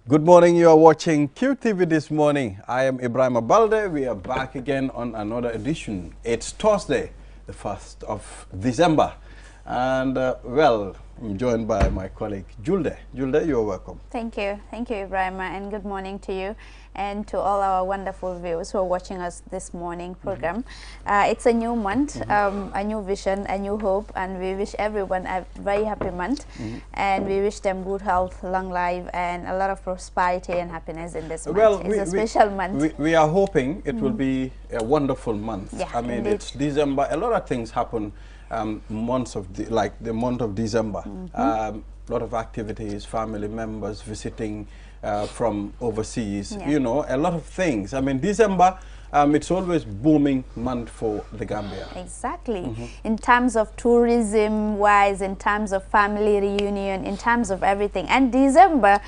Good morning, you are watching QTV this morning. I am Ibrahim Abalde. We are back again on another edition. It's Thursday, the 1st of December. And well, I'm joined by my colleague, Julde. Julde, you're welcome. Thank you, Ibrahim, and good morning to you and to all our wonderful viewers who are watching us this morning program. It's a new month, a new vision, a new hope, and we wish everyone a very happy month. And we wish them good health, long life, and a lot of prosperity and happiness in this month. It's a special month. We are hoping it will be a wonderful month. Yeah, I mean, indeed. it's December. A lot of things happen months of like the month of December. A lot of activities, family members visiting from overseas, you know, a lot of things. I mean, December, it's always booming month for the Gambia. Exactly. In terms of tourism wise, in terms of family reunion, in terms of everything. And December,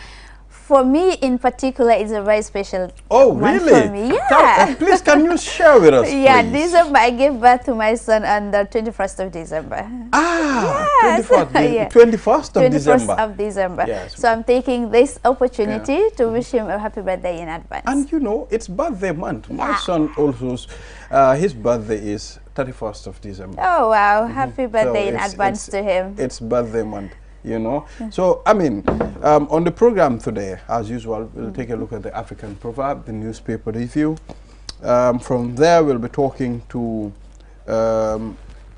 for me in particular, is a very special month for me. Yeah. Please, can you share with us, Yeah, please? December, I gave birth to my son on the 21st of December. Ah, Yes. 21st of 21st December. of December. Yes. So I'm taking this opportunity to wish him a happy birthday in advance. And you know, it's birthday month. My son also, his birthday is 31st of December. Oh, wow. Happy birthday So in advance to him. It's birthday month, you know. So, I mean, on the program today, as usual, we'll take a look at the African proverb, the newspaper review. From there, we'll be talking to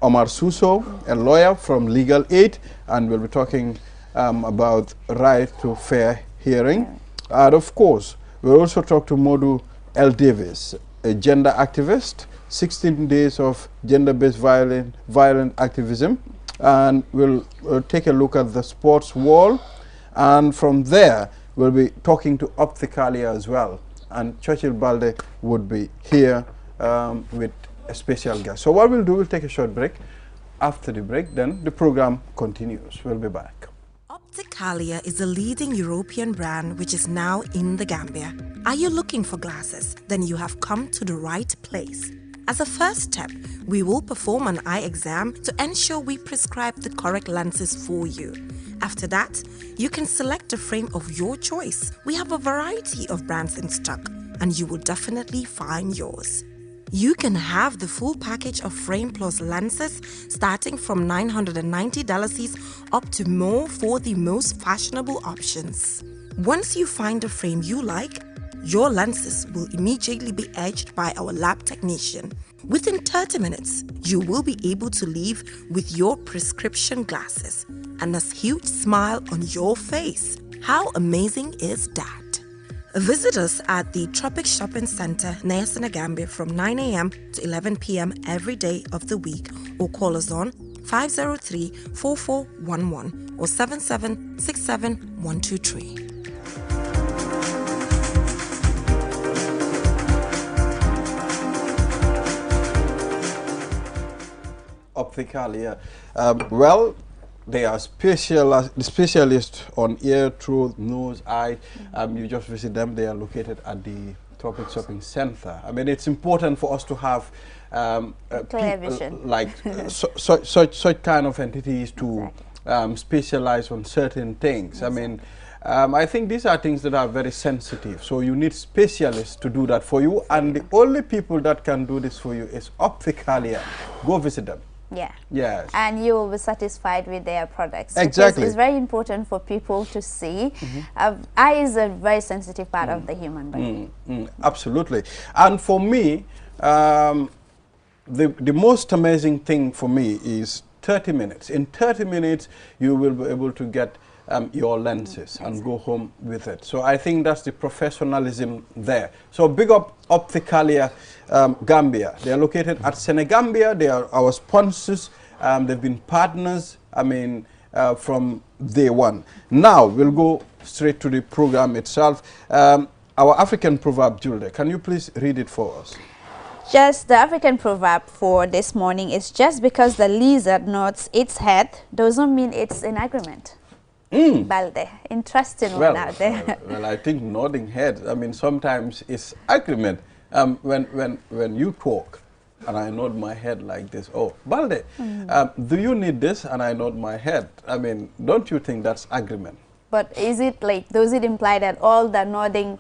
Omar Suso, a lawyer from Legal Aid, and we'll be talking about right to fair hearing. And of course, we'll also talk to Modu L. Davis, a gender activist, 16 days of gender-based violent activism. And we'll take a look at the sports wall. And from there, we'll be talking to Opticalia as well. And Churchill Balde would be here with a special guest. So what we'll do, we'll take a short break. After the break, then the program continues. We'll be back. Opticalia is a leading European brand which is now in the Gambia. Are you looking for glasses? Then you have come to the right place. As a first step, we will perform an eye exam to ensure we prescribe the correct lenses for you. After that, you can select a frame of your choice. We have a variety of brands in stock, and you will definitely find yours. You can have the full package of frame plus lenses starting from $990 up to more for the most fashionable options. Once you find the frame you like, your lenses will immediately be edged by our lab technician. Within 30 minutes, you will be able to leave with your prescription glasses and a huge smile on your face. How amazing is that? Visit us at the Tropic Shopping Center near Senegambia from 9 a.m. to 11 p.m. every day of the week, or call us on 503-4411 or 7767-123. Opticalia. Well, they are specialists on ear, throat, nose, eye. You just visit them. They are located at the Tropic Shopping Center. I mean, it's important for us to have clear vision, like such kind of entities to specialize on certain things. I mean, I think these are things that are very sensitive. So you need specialists to do that for you. And the only people that can do this for you is Opticalia. Go visit them. Yeah. Yes. And you will be satisfied with their products. Exactly. It's very important for people to see. Eye is a very sensitive part of the human body. Absolutely. And for me, the most amazing thing for me is 30 minutes. In 30 minutes, you will be able to get your lenses and go home with it. So I think that's the professionalism there. So big up Opticalia Gambia. They are located at Senegambia. They are our sponsors. They've been partners, I mean, from day one. Now we'll go straight to the program itself. Our African proverb, Julde, can you please read it for us? Just the African proverb for this morning is just because the lizard nods its head doesn't mean it's in agreement. Balde, interesting one out there. Well, I think nodding head, I mean, sometimes it's agreement. When you talk and I nod my head like this, oh, Balde, do you need this? And I nod my head. I mean, don't you think that's agreement? but is it like, does it imply that all the nodding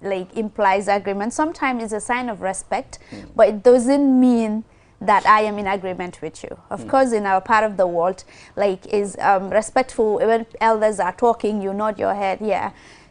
like implies agreement? Sometimes it's a sign of respect, but it doesn't mean that I am in agreement with you. Of course, in our part of the world, like, is respectful. When elders are talking, you nod your head, yeah,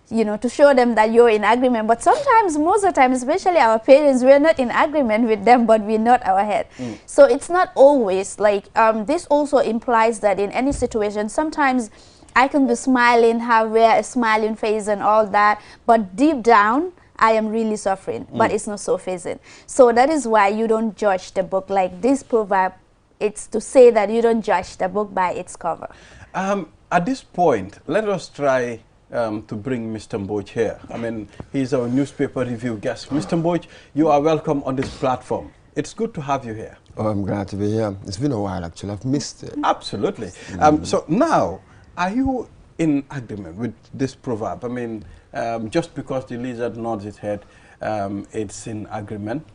you know, to show them that you're in agreement. But sometimes, most of the time, especially our parents, we're not in agreement with them, but we nod our head. So it's not always like, this also implies that in any situation, sometimes I can be smiling, wear a smiling face and all that, but deep down, I am really suffering, but it's not surfacing. So that is why you don't judge the book. Like this proverb, it's to say that you don't judge the book by its cover. At this point, let us try to bring Mr. Mboj here. I mean, he's our newspaper review guest. Mr. Mboj, you are welcome on this platform. It's good to have you here. Oh, I'm glad to be here. It's been a while, actually. I've missed it. Absolutely. So now, are you in agreement with this proverb? I mean, just because the lizard nods its head, it's in agreement?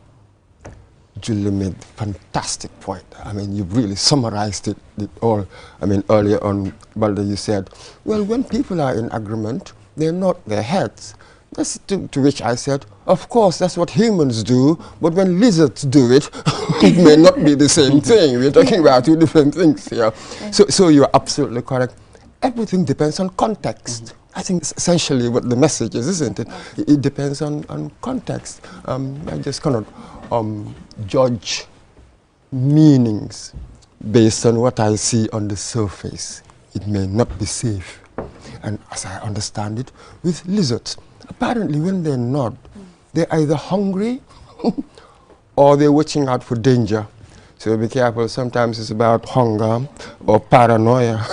Julie made a fantastic point. I mean, you really summarized it all. I mean, earlier on, Balder, you said, well, when people are in agreement, they nod their heads. That's to which I said, of course, that's what humans do, but when lizards do it, it may not be the same thing. We're talking about two different things here. So you're absolutely correct. Everything depends on context. I think it's essentially what the message is, isn't it? It depends on context. I just cannot judge meanings based on what I see on the surface. It may not be safe. And as I understand it, with lizards, apparently when they nod, they're either hungry or they're watching out for danger. So be careful. Sometimes it's about hunger or paranoia.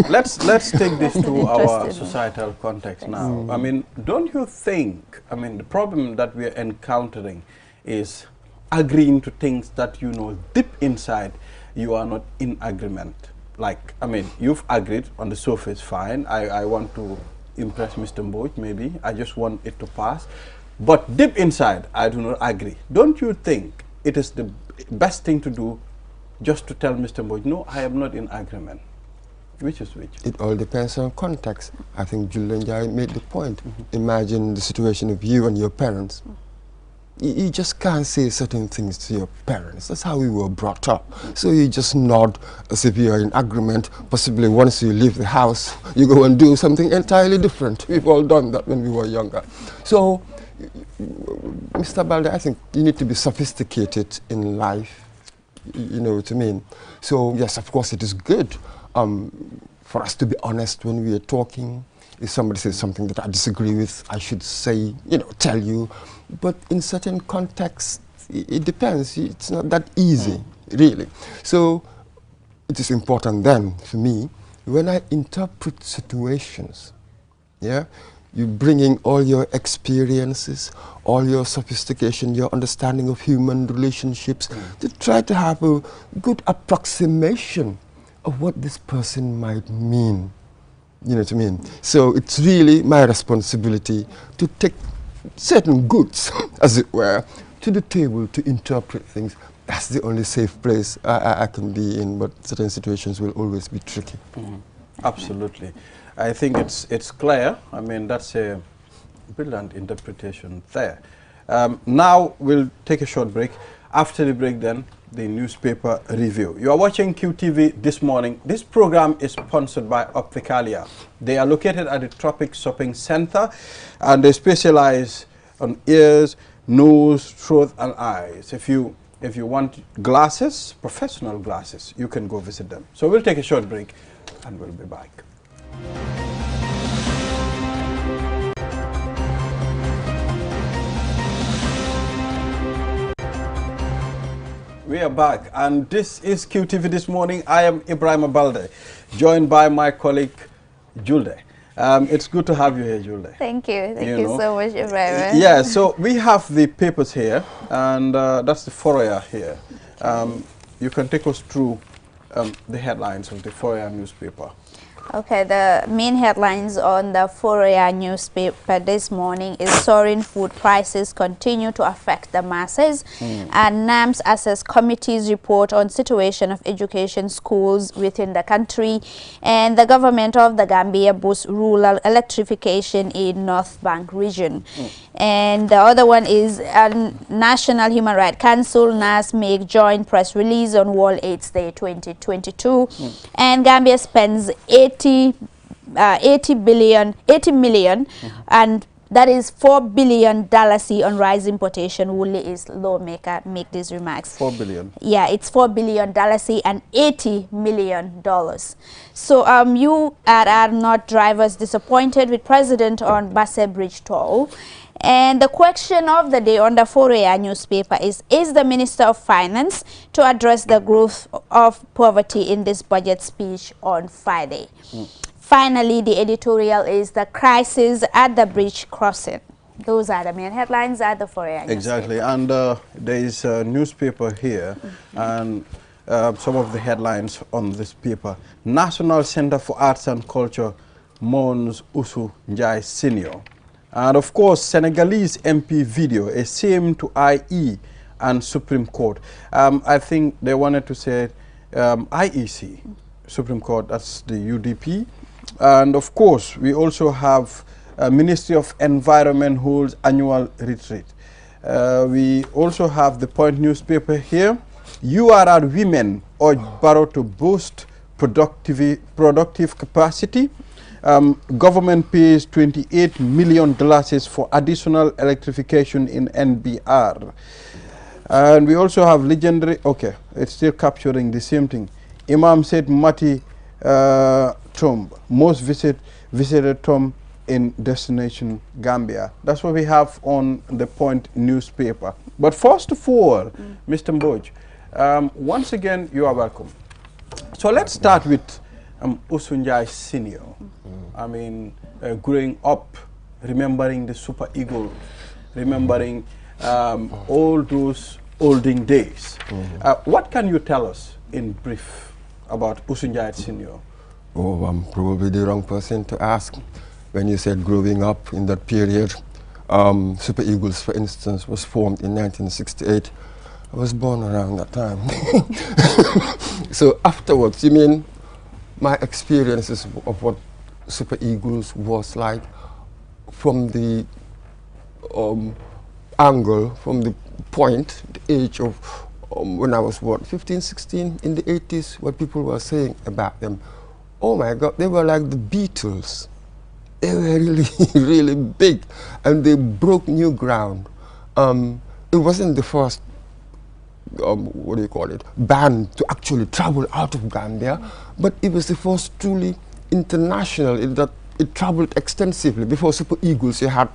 Let's take this to our societal context now. I mean, don't you think, I mean, the problem that we're encountering is agreeing to things that you know deep inside you are not in agreement. Like, I mean, you've agreed on the surface, fine. I want to impress Mr. Mboj, maybe. I just want it to pass. But deep inside, I do not agree. Don't you think it is the best thing to do just to tell Mr. Mboj, no, I am not in agreement? Which is which? It all depends on context. I think Julian Jai made the point. Imagine the situation of you and your parents. You just can't say certain things to your parents. That's how we were brought up. So you just nod as if you're in agreement. Possibly once you leave the house, you go and do something entirely different. We've all done that when we were younger. So, Mr. Balde, I think you need to be sophisticated in life. You know what I mean? So, yes, of course, it is good for us to be honest when we are talking. If somebody says something that I disagree with, I should say, you know, tell you. But in certain contexts, it depends. It's not that easy, really. So it is important then, for me, when I interpret situations, yeah, you bring in all your experiences, all your sophistication, your understanding of human relationships, to try to have a good approximation of what this person might mean. You know what I mean? So it's really my responsibility to take certain goods, as it were, to the table to interpret things. That's the only safe place I can be in, but certain situations will always be tricky. Absolutely. I think it's clear. I mean, that's a brilliant interpretation there. Now we'll take a short break. After the break then, the newspaper review. You are watching QTV this morning. This program is sponsored by Opticalia. They are located at the Tropic Shopping Center and they specialize on ears, nose, throat and eyes. If you want glasses, professional glasses, you can go visit them. So we'll take a short break and we'll be back. We are back, and this is QTV this morning. I am Ibrahim Balde, joined by my colleague Julde. It's good to have you here, Julde. Thank you. Thank you so much, Ibrahim. Yeah, so we have the papers here, and that's the Fourier here. You can take us through the headlines of the Fourier newspaper. Okay, the main headlines on the Fourier newspaper this morning is soaring food prices continue to affect the masses, and NAMS assess committee's report on situation of education schools within the country, and the government of the Gambia boosts rural electrification in North Bank region. And the other one is National Human Rights Council, NAS, make joint press release on World AIDS Day 2022, and Gambia spends 80 million, and that is $4 billion on rice importation. Woolley is lawmaker make these remarks. 4 billion. Yeah, it's $4 billion and $80 million. So you are not drivers disappointed with President on Basse Bridge toll. And the question of the day on the Fourier newspaper is the Minister of Finance to address the growth of poverty in this budget speech on Friday? Finally, the editorial is the crisis at the bridge crossing. Those are the main headlines at the Fourier Exactly, newspaper. and there is a newspaper here, and some of the headlines on this paper. National Center for Arts and Culture mourns Usu Njai Senior. And of course, Senegalese MP video, a shame to IE and Supreme Court. I think they wanted to say IEC, Supreme Court, that's the UDP. And of course, we also have Ministry of Environment holds annual retreat. We also have the Point newspaper here. URR women urge Barrow to boost productive capacity. Government pays $28 million for additional electrification in NBR. And we also have legendary, okay, it's still capturing the same thing. Imam said Mati tomb, most visited tomb in destination Gambia. That's what we have on the Point newspaper. But first of all, Mr. Mboj, once again, you are welcome. So let's start with Usunjai Senior. I mean, growing up, remembering the Super Eagle, remembering all those olden days. What can you tell us in brief about Usunjai Senior? Oh, I'm probably the wrong person to ask. When you said growing up in that period, Super Eagles, for instance, was formed in 1968. I was born around that time. So afterwards, you mean my experiences of what Super Eagles was like from the angle, from the point, the age of when I was, what, 15, 16, in the 80s, what people were saying about them. Oh my God, they were like the Beatles. They were really, really big, and they broke new ground. It wasn't the first, what do you call it, band to actually travel out of Gambia, but it was the first truly international, it traveled extensively. Before Super Eagles, you had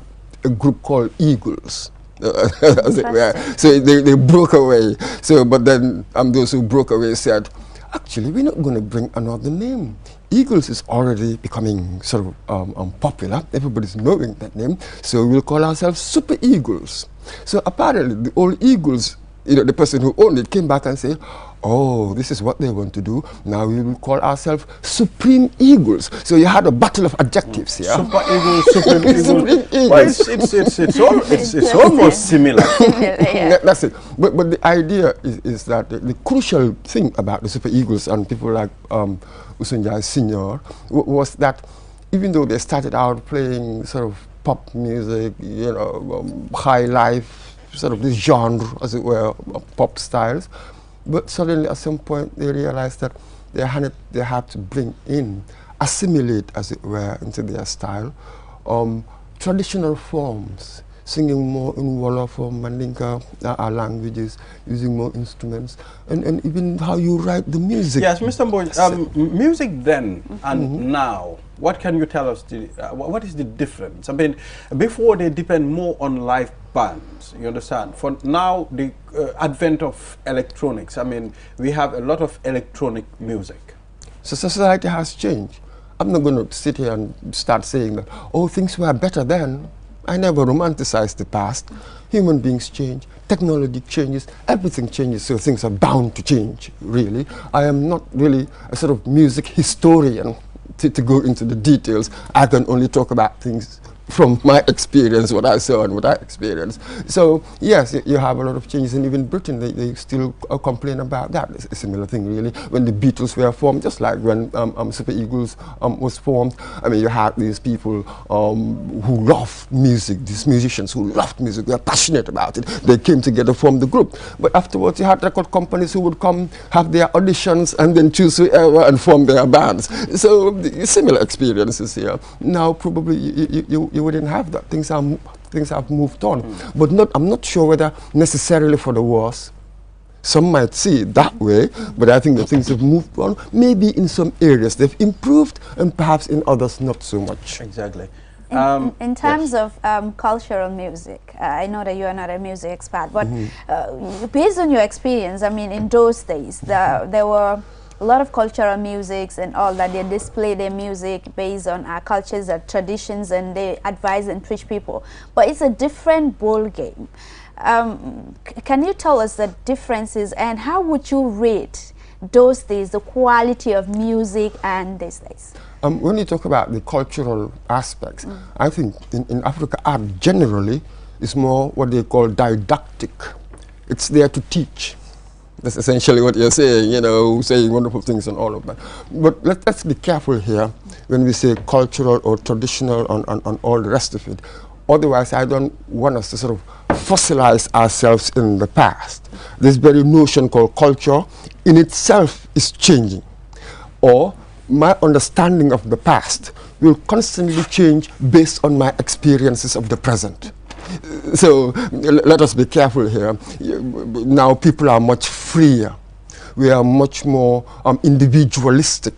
a group called Eagles. So they broke away. So, but then those who broke away said, actually, we're not going to bring another name. Eagles is already becoming sort of popular. Everybody's knowing that name. So we'll call ourselves Super Eagles. So apparently, the old Eagles, you know, the person who owned it came back and said, oh, this is what they want to do. Now we will call ourselves Supreme Eagles. So you had a battle of adjectives here. Super Eagles, Supreme Eagles. Well, it's almost similar. Yeah. That's it. But the idea is that the crucial thing about the Super Eagles and people like Usunjai Senior was that even though they started out playing sort of pop music, you know, high life, sort of this genre, as it were, pop styles, but suddenly at some point they realized that they had to bring in, assimilate, as it were, into their style, traditional forms, singing more in Wolof, Mandinka, our languages, using more instruments, and even how you write the music. Yes, Mr. Mboj, music then and now, what can you tell us, what is the difference? I mean, before they depend more on live bands, you understand? For now, the advent of electronics, I mean, we have a lot of electronic music. So society has changed. I'm not going to sit here and start saying that, oh, things were better then. I never romanticized the past. Human beings change, technology changes, everything changes, so things are bound to change, really. I am not really a sort of music historian to go into the details. I can only talk about things from my experience, what I saw and what I experienced. So yes, you have a lot of changes, and even Britain, they still complain about that. It's a similar thing, really. When the Beatles were formed, just like when Super Eagles was formed, I mean, you had these people who loved music, these musicians who loved music, they were passionate about it. They came together, formed the group. But afterwards, you had record companies who would come, have their auditions, and then choose whoever and form their bands. So similar experiences here. Now, probably you wouldn't have that. Things have moved on, but I'm not sure whether necessarily for the worse. Some might see it that way, but I think that things have moved on. Maybe in some areas they've improved, and perhaps in others not so much. Exactly. In terms of cultural music, I know that you are not a music expert, but based on your experience, I mean, in those days, there were a lot of cultural musics and all that. They display their music based on our cultures and traditions, and they advise and preach people. But it's a different ball game. Can you tell us the differences, and how would you rate those days, the quality of music and these days? When you talk about the cultural aspects, I think in Africa, art generally is more what they call didactic. It's there to teach. That's essentially what you're saying, you know, saying wonderful things and all of that. But let's be careful here when we say cultural or traditional and all the rest of it. Otherwise, I don't want us to sort of fossilize ourselves in the past. This very notion called culture in itself is changing. Or my understanding of the past will constantly change based on my experiences of the present. So let us be careful here. Now people are much freer. We are much more individualistic.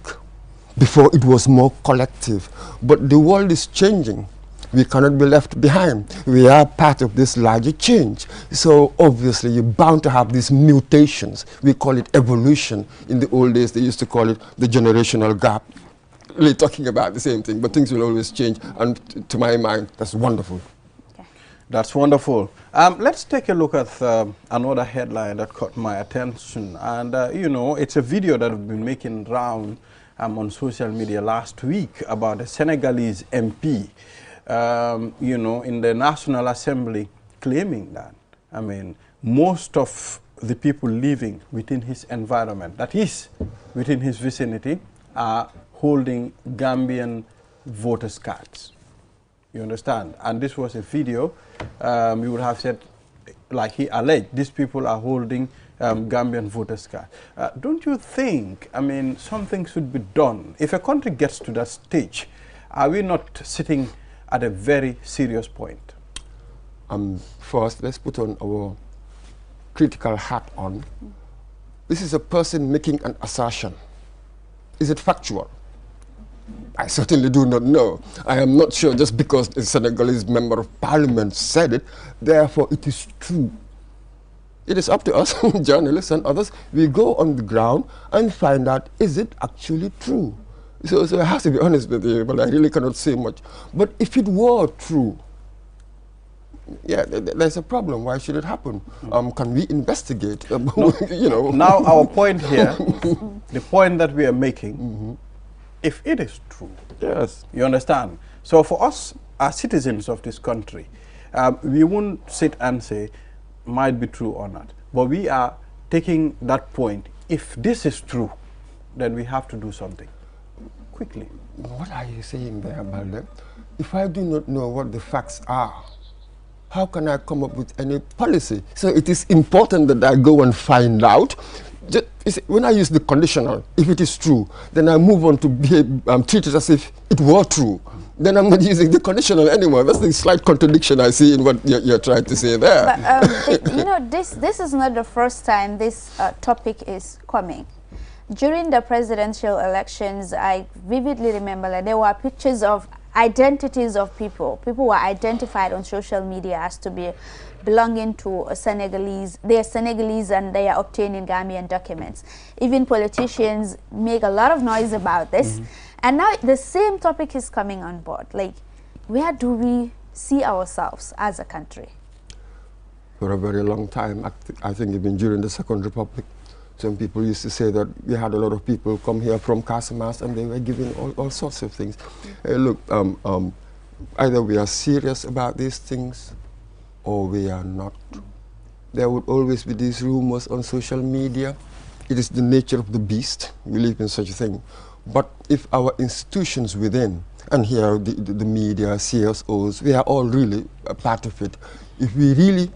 Before it was more collective. But the world is changing. We cannot be left behind. We are part of this larger change. So obviously you're bound to have these mutations. We call it evolution. In the old days they used to call it the generational gap. Really talking about the same thing, but things will always change. And to my mind, that's wonderful. That's wonderful. Let's take a look at another headline that caught my attention. And, you know, it's a video that I've been making round on social media last week about a Senegalese MP, you know, in the National Assembly claiming that, I mean, most of the people living within his environment, that is, within his vicinity, are holding Gambian voters' cards. You understand? And this was a video, you would have said, like he alleged, these people are holding Gambian voters' card. Don't you think, I mean, something should be done? If a country gets to that stage, are we not sitting at a very serious point? First, let's put on our critical hat on. This is a person making an assertion. Is it factual? I certainly do not know. I am not sure just because a Senegalese member of parliament said it, therefore it is true. It is up to us, journalists and others, we go on the ground and find out, is it actually true? So I have to be honest with you, but I really cannot say much. But if it were true, yeah, there's a problem. Why should it happen? Can we investigate? No, you know. Now our point here, the point that we are making, if it is true, yes, you understand? So for us as citizens of this country, we won't sit and say, might be true or not. But we are taking that point. If this is true, then we have to do something quickly. What are you saying there, Balde? If I do not know what the facts are, how can I come up with any policy? So it is important that I go and find out. When I use the conditional, if it is true, then I move on to treat it as if it were true. Then I'm not using the conditional anymore. That's the slight contradiction I see in what you're trying to say there. But, you know, this is not the first time this topic is coming. During the presidential elections, I vividly remember that there were pictures of identities of people. People were identified on social media as to be belonging to a Senegalese. They are Senegalese and they are obtaining Gambian documents. Even politicians make a lot of noise about this. And now the same topic is coming on board. Like, where do we see ourselves as a country? For a very long time, I think even during the Second Republic, Some people used to say that we had a lot of people come here from Casamas and they were giving all sorts of things. Look, either we are serious about these things or we are not. There would always be these rumors on social media. It is the nature of the beast. We live in such a thing. But if our institutions within, and here the media, CSOs, we are all really a part of it. If we really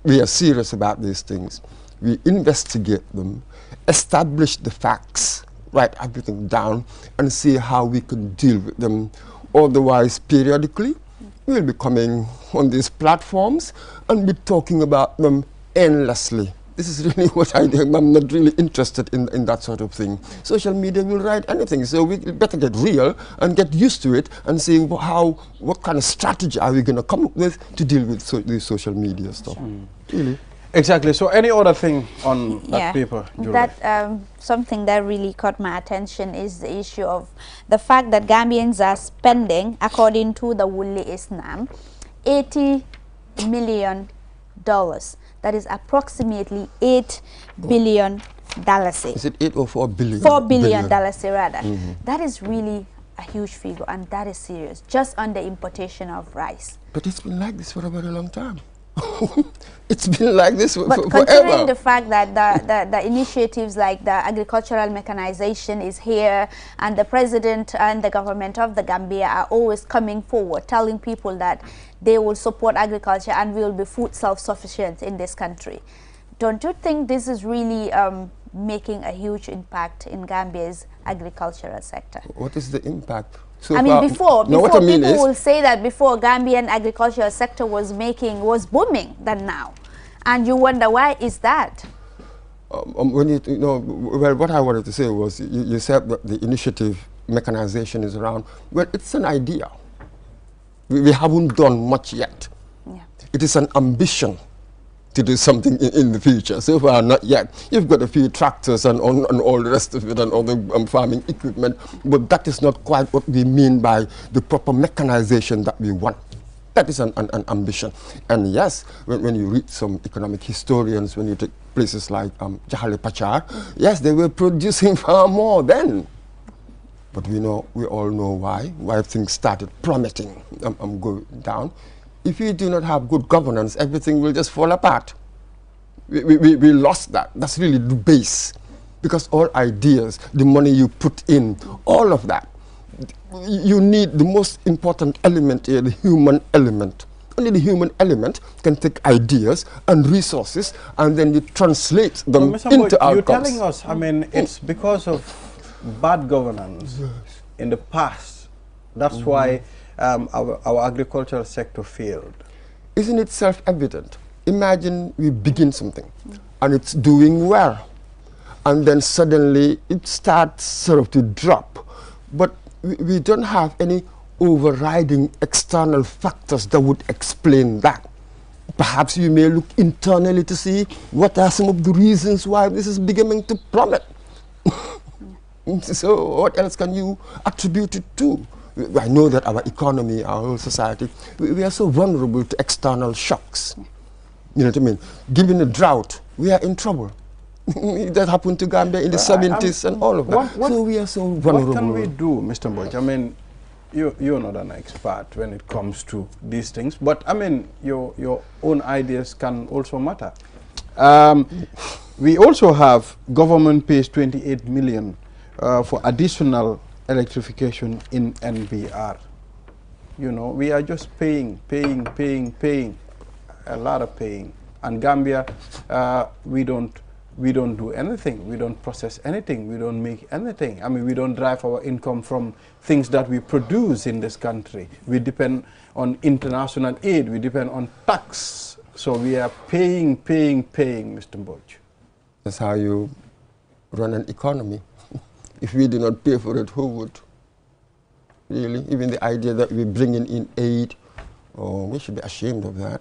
we are serious about these things, we investigate them, establish the facts, write everything down, and see how we can deal with them. Otherwise, periodically, we'll be coming on these platforms and be talking about them endlessly. This is really what I do. I'm not really interested in that sort of thing. Social media will write anything, so we better get real and get used to it and see what kind of strategy are we going to come up with to deal with this social media stuff. Really. Exactly. So any other thing on that paper, Julie? That something that really caught my attention is the issue of the fact that Gambians are spending, according to the Wuli Islam, $80 million. That is approximately $8 billion. Is it 8 or 4 billion? $4 billion rather. That is really a huge figure, and that is serious, just on the importation of rice. But it's been like this for a very long time. It's been like this but forever. Considering the fact that the initiatives like the agricultural mechanization is here, and the president and the government of the Gambia are always coming forward, telling people that they will support agriculture and we will be food self-sufficient in this country. Don't you think this is really making a huge impact in Gambia's agricultural sector? What is the impact? So I mean, before people will say that before Gambian agricultural sector was booming than now, and you wonder why is that? When well, what I wanted to say was you said that the initiative mechanization is around. Well, it's an idea. We haven't done much yet. Yeah. It is an ambition to do something in the future. So far, not yet. You've got a few tractors and all the rest of it and all the farming equipment, but that is not quite what we mean by the proper mechanization that we want. That is an ambition. And yes, when you read some economic historians, when you take places like Jahale Pachar, yes, they were producing far more then. But we all know why things started plummeting, going down. If you do not have good governance, everything will just fall apart. We lost that. That's really the base. Because all ideas, the money you put in, all of that, you need the most important element here, the human element. Only the human element can take ideas and resources and then you translate them into outcomes. You're telling us, I mean, it's because of bad governance in the past. That's why our agricultural sector failed. Isn't it self-evident? Imagine we begin something and it's doing well, and then suddenly it starts sort of to drop. But we don't have any overriding external factors that would explain that. Perhaps you may look internally to see what are some of the reasons why this is beginning to plummet. So what else can you attribute it to? I know that our economy, our whole society, we are so vulnerable to external shocks. You know what I mean? Given a drought, we are in trouble. That happened to Gambia in the 70s and all of that. So we are so vulnerable. What can we do, Mr. Mbodj? I mean, you're not an expert when it comes to these things, but I mean, your own ideas can also matter. We also have government pays 28 million for additional electrification in NBR. You know, we are just paying, a lot of paying. And Gambia, we don't do anything. We don't process anything. We don't make anything. I mean, we don't drive our income from things that we produce in this country. We depend on international aid. We depend on tax. So we are paying, Mr. Mbodj. That's how you run an economy. If we do not pay for it, who would? Really? Even the idea that we're bringing in aid, we should be ashamed of that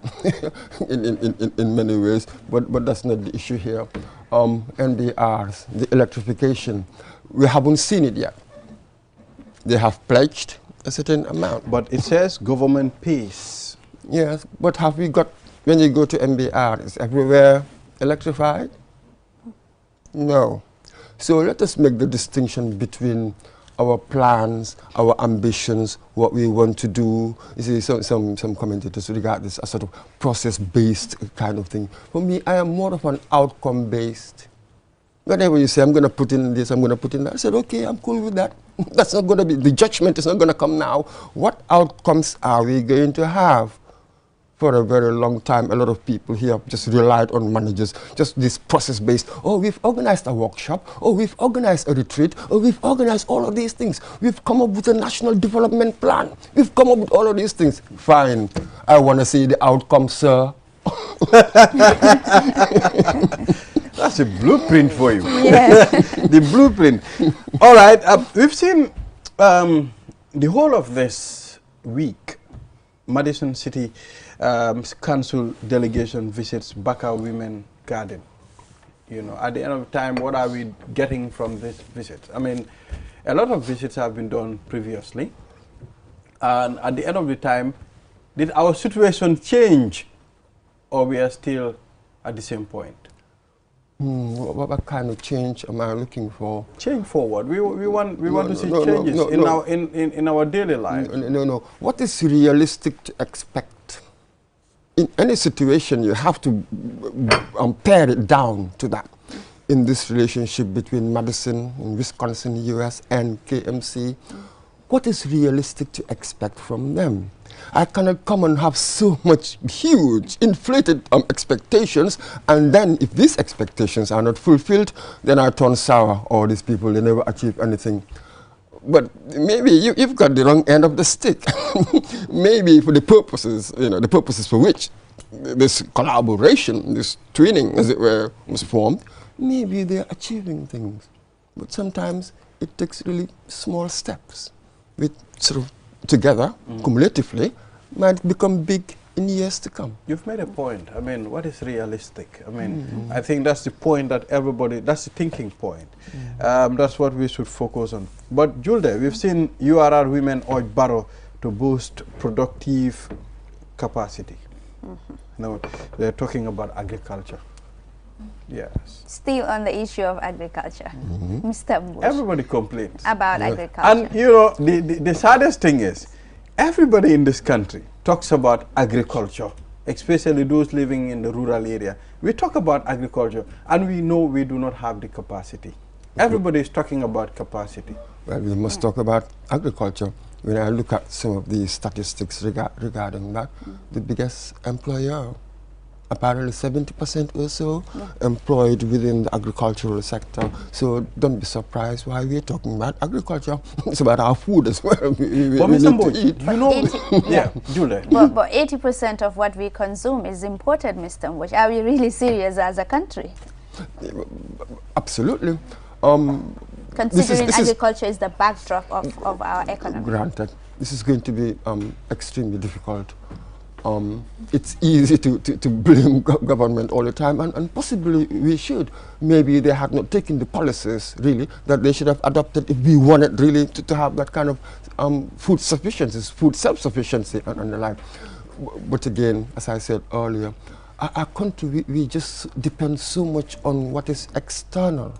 in many ways, but that's not the issue here. NBRs, the electrification, we haven't seen it yet. They have pledged a certain amount. But it says government pays. Yes, but have we got, when you go to NBR, is everywhere electrified? No. So let us make the distinction between our plans, our ambitions, what we want to do. You see, some commentators regard this as sort of process-based kind of thing. For me, I am more of an outcome-based. Whenever you say, I'm going to put in this, I'm going to put in that, I said, okay, I'm cool with that. That's not going to be, the judgment is not going to come now. What outcomes are we going to have? For a very long time, a lot of people here just relied on managers, just this process-based, oh, we've organized a workshop, oh, we've organized a retreat, oh, we've organized all of these things. We've come up with a national development plan. We've come up with all of these things. Fine. I want to see the outcome, sir. That's a blueprint for you. Yeah. The blueprint. All right. We've seen the whole of this week, Madison City Council delegation visits Baka Women Garden. You know, at the end of the time, what are we getting from this visit? I mean, a lot of visits have been done previously. And at the end of the time, did our situation change, or we are still at the same point? What kind of change am I looking for? Change forward. We want to see changes in our daily life. No. What is realistic to expect? In any situation, you have to pare it down to that. In this relationship between Madison, in Wisconsin, US, and KMC, what is realistic to expect from them? I cannot come and have so much huge, inflated expectations, and then if these expectations are not fulfilled, then I turn sour. All these people, they never achieve anything. But maybe you've got the wrong end of the stick. Maybe for the purposes, the purposes for which this collaboration, this twinning, as it were, was formed, maybe they're achieving things. But sometimes it takes really small steps, which sort of together, cumulatively, might become big in years to come. You've made a point. I mean, what is realistic? I mean, I think that's the point that everybody, that's the thinking point. That's what we should focus on. But Julde, we've seen URR women urge Barrow to boost productive capacity. Now, they're talking about agriculture. Yes. Still on the issue of agriculture, Mr. Bush. Everybody complains About agriculture. And you know, the saddest thing is, everybody in this country talks about agriculture, especially those living in the rural area. We talk about agriculture, and we know we do not have the capacity. Everybody is talking about capacity. Well, we must talk about agriculture. When I look at some of the statistics regarding that, the biggest employer, apparently 70% or so, employed within the agricultural sector. So don't be surprised why we're talking about agriculture. It's about our food as well. We need to eat. You know, yeah, Julie. But 80% of what we consume is imported, Mr. Bush. Are we really serious as a country? Absolutely. Considering agriculture is the backdrop of our economy. Granted, this is going to be extremely difficult. It's easy to blame government all the time, and possibly we should. Maybe they have not taken the policies, really, that they should have adopted if we wanted really to have that kind of food sufficiency, food self-sufficiency and the like. But again, as I said earlier, our country, we just depend so much on what is external.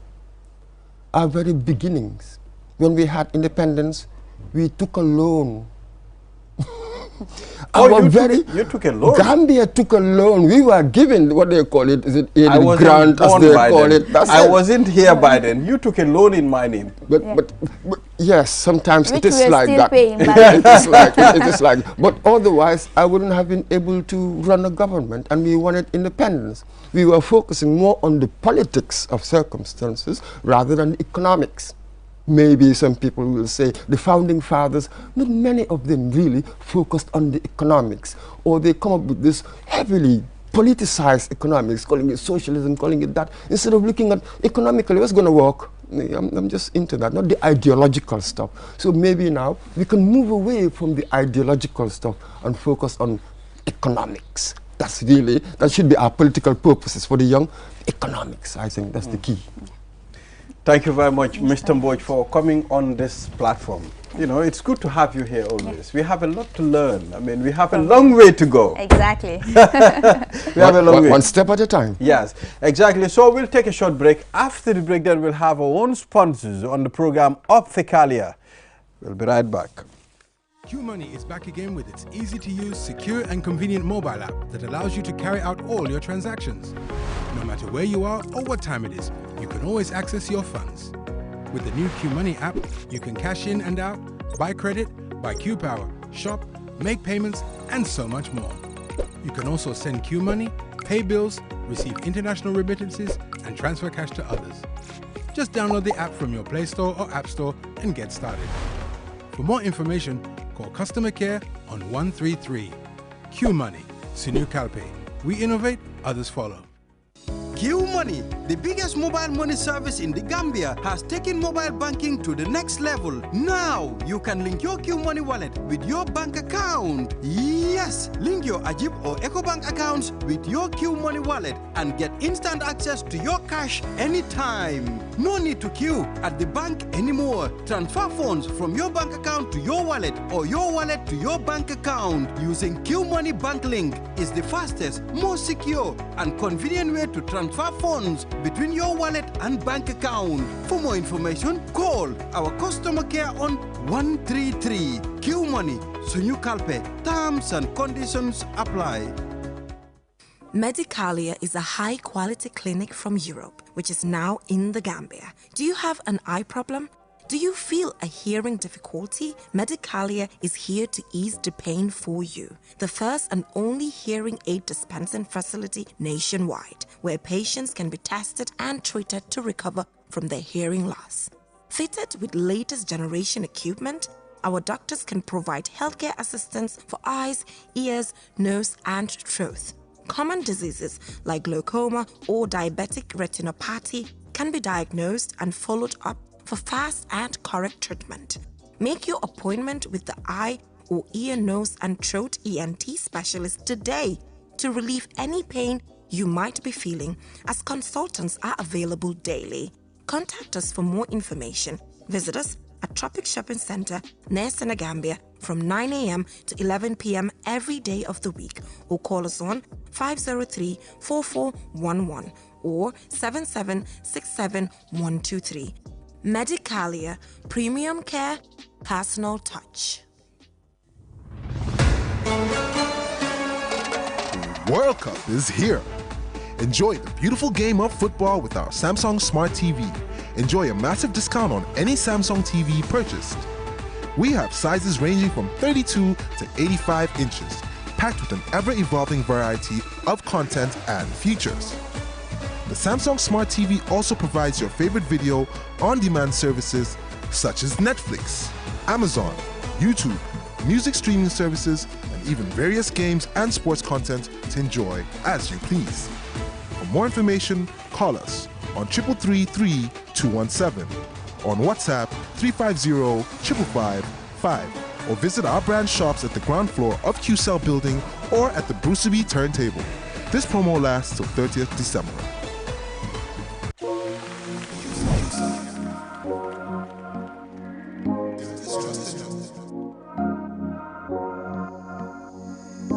Our very beginnings, when we had independence, we took a loan. You took a loan? Gambia took a loan. We were given what they call it, is it aid grant, as they call it. I wasn't here by then. You took a loan in my name. But yes, sometimes Which it is like that. It is like, but otherwise, I wouldn't have been able to run a government, and we wanted independence. We were focusing more on the politics of circumstances rather than the economics. Maybe some people will say the founding fathers, not many of them really focused on the economics, or they come up with this heavily politicized economics, calling it socialism, calling it that, instead of looking at economically what's going to work. I'm just into that, not the ideological stuff. So maybe now we can move away from the ideological stuff and focus on economics. That should be our political purposes for the young. Economics, I think that's the key. Thank you very much, Mr. Mboj, for coming on this platform. you know, it's good to have you here always. We have a lot to learn. I mean, we have a long way to go. Exactly. We have a long way. One step at a time. Yes, exactly. So we'll take a short break. After the break, then we'll have our own sponsors on the program, Opticalia. We'll be right back. QMoney is back again with its easy-to-use, secure and convenient mobile app that allows you to carry out all your transactions. No matter where you are or what time it is, you can always access your funds. With the new QMoney app, you can cash in and out, buy credit, buy QPower, shop, make payments, and so much more. You can also send QMoney, pay bills, receive international remittances, and transfer cash to others. Just download the app from your Play Store or App Store and get started. For more information, call customer care on 133. QMoney, Sinu Kalpe. We innovate, others follow. QMoney, the biggest mobile money service in the Gambia, has taken mobile banking to the next level. Now, you can link your QMoney wallet with your bank account. Yes, link your Ajib or EcoBank accounts with your QMoney wallet and get instant access to your cash anytime. No need to queue at the bank anymore. Transfer funds from your bank account to your wallet or your wallet to your bank account using QMoney Bank Link is the fastest, most secure, and convenient way to transfer funds between your wallet and bank account. For more information, call our customer care on 133. QMoney, Sunu Kalpe. Terms and conditions apply. Medicalia is a high-quality clinic from Europe, which is now in the Gambia. Do you have an eye problem? Do you feel a hearing difficulty? Medicalia is here to ease the pain for you. The first and only hearing aid dispensing facility nationwide, where patients can be tested and treated to recover from their hearing loss. Fitted with latest generation equipment, our doctors can provide healthcare assistance for eyes, ears, nose, and throat. Common diseases like glaucoma or diabetic retinopathy can be diagnosed and followed up for fast and correct treatment. Make your appointment with the eye or ear, nose, and throat ENT specialist today to relieve any pain you might be feeling, as consultants are available daily. Contact us for more information. Visit us at Tropic Shopping Center near Senegambia from 9 a.m. to 11 p.m. every day of the week, or call us on 503-4411 or 7767-123. Medicalia, premium care, personal touch. World Cup is here. Enjoy the beautiful game of football with our Samsung Smart TV. Enjoy a massive discount on any Samsung TV purchased. We have sizes ranging from 32 to 85 inches, packed with an ever-evolving variety of content and features. The Samsung Smart TV also provides your favorite video on-demand services such as Netflix, Amazon, YouTube, music streaming services, and even various games and sports content to enjoy as you please. For more information, call us on 333-217, on WhatsApp 350-555, or visit our brand shops at the ground floor of QCell building or at the Bruceby turntable. This promo lasts till 30th December.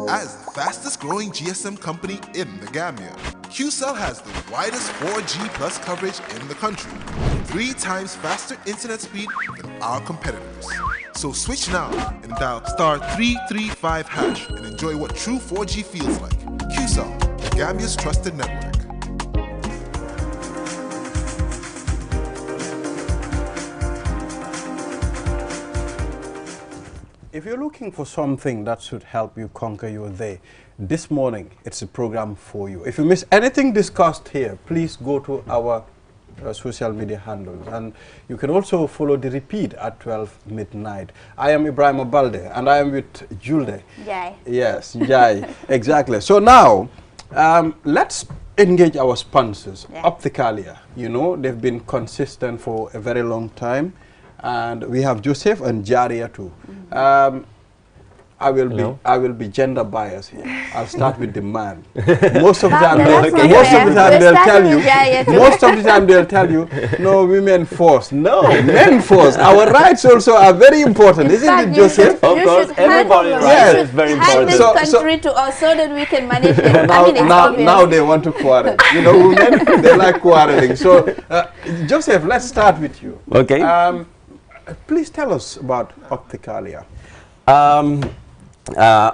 As the fastest growing GSM company in the Gambia, QCell has the widest 4G plus coverage in the country, 3 times faster internet speed than our competitors. So switch now and dial *335# and enjoy what true 4G feels like. QCell, the Gambia's trusted network. If you're looking for something that should help you conquer your day, this morning it's a program for you. If you miss anything discussed here, please go to our social media handles, and you can also follow the repeat at 12 midnight. I am Ibrahim Balde, and I am with Julde. Jai. Yes, Jai, exactly. So now, let's engage our sponsors. Yeah. Opticalia, you know, they've been consistent for a very long time. And we have Joseph and Jaria too. I will be gender biased here. I'll start with the man. Most of the time, they'll tell you, no, women force. No, men force. Our rights also are very important, isn't it, Joseph? Of course, everybody's rights is very important. This country to us so that we can manage it. Now they want to quarrel. You know, women, they like quarreling. So, Joseph, let's start with you. Okay. Please tell us about Opticalia.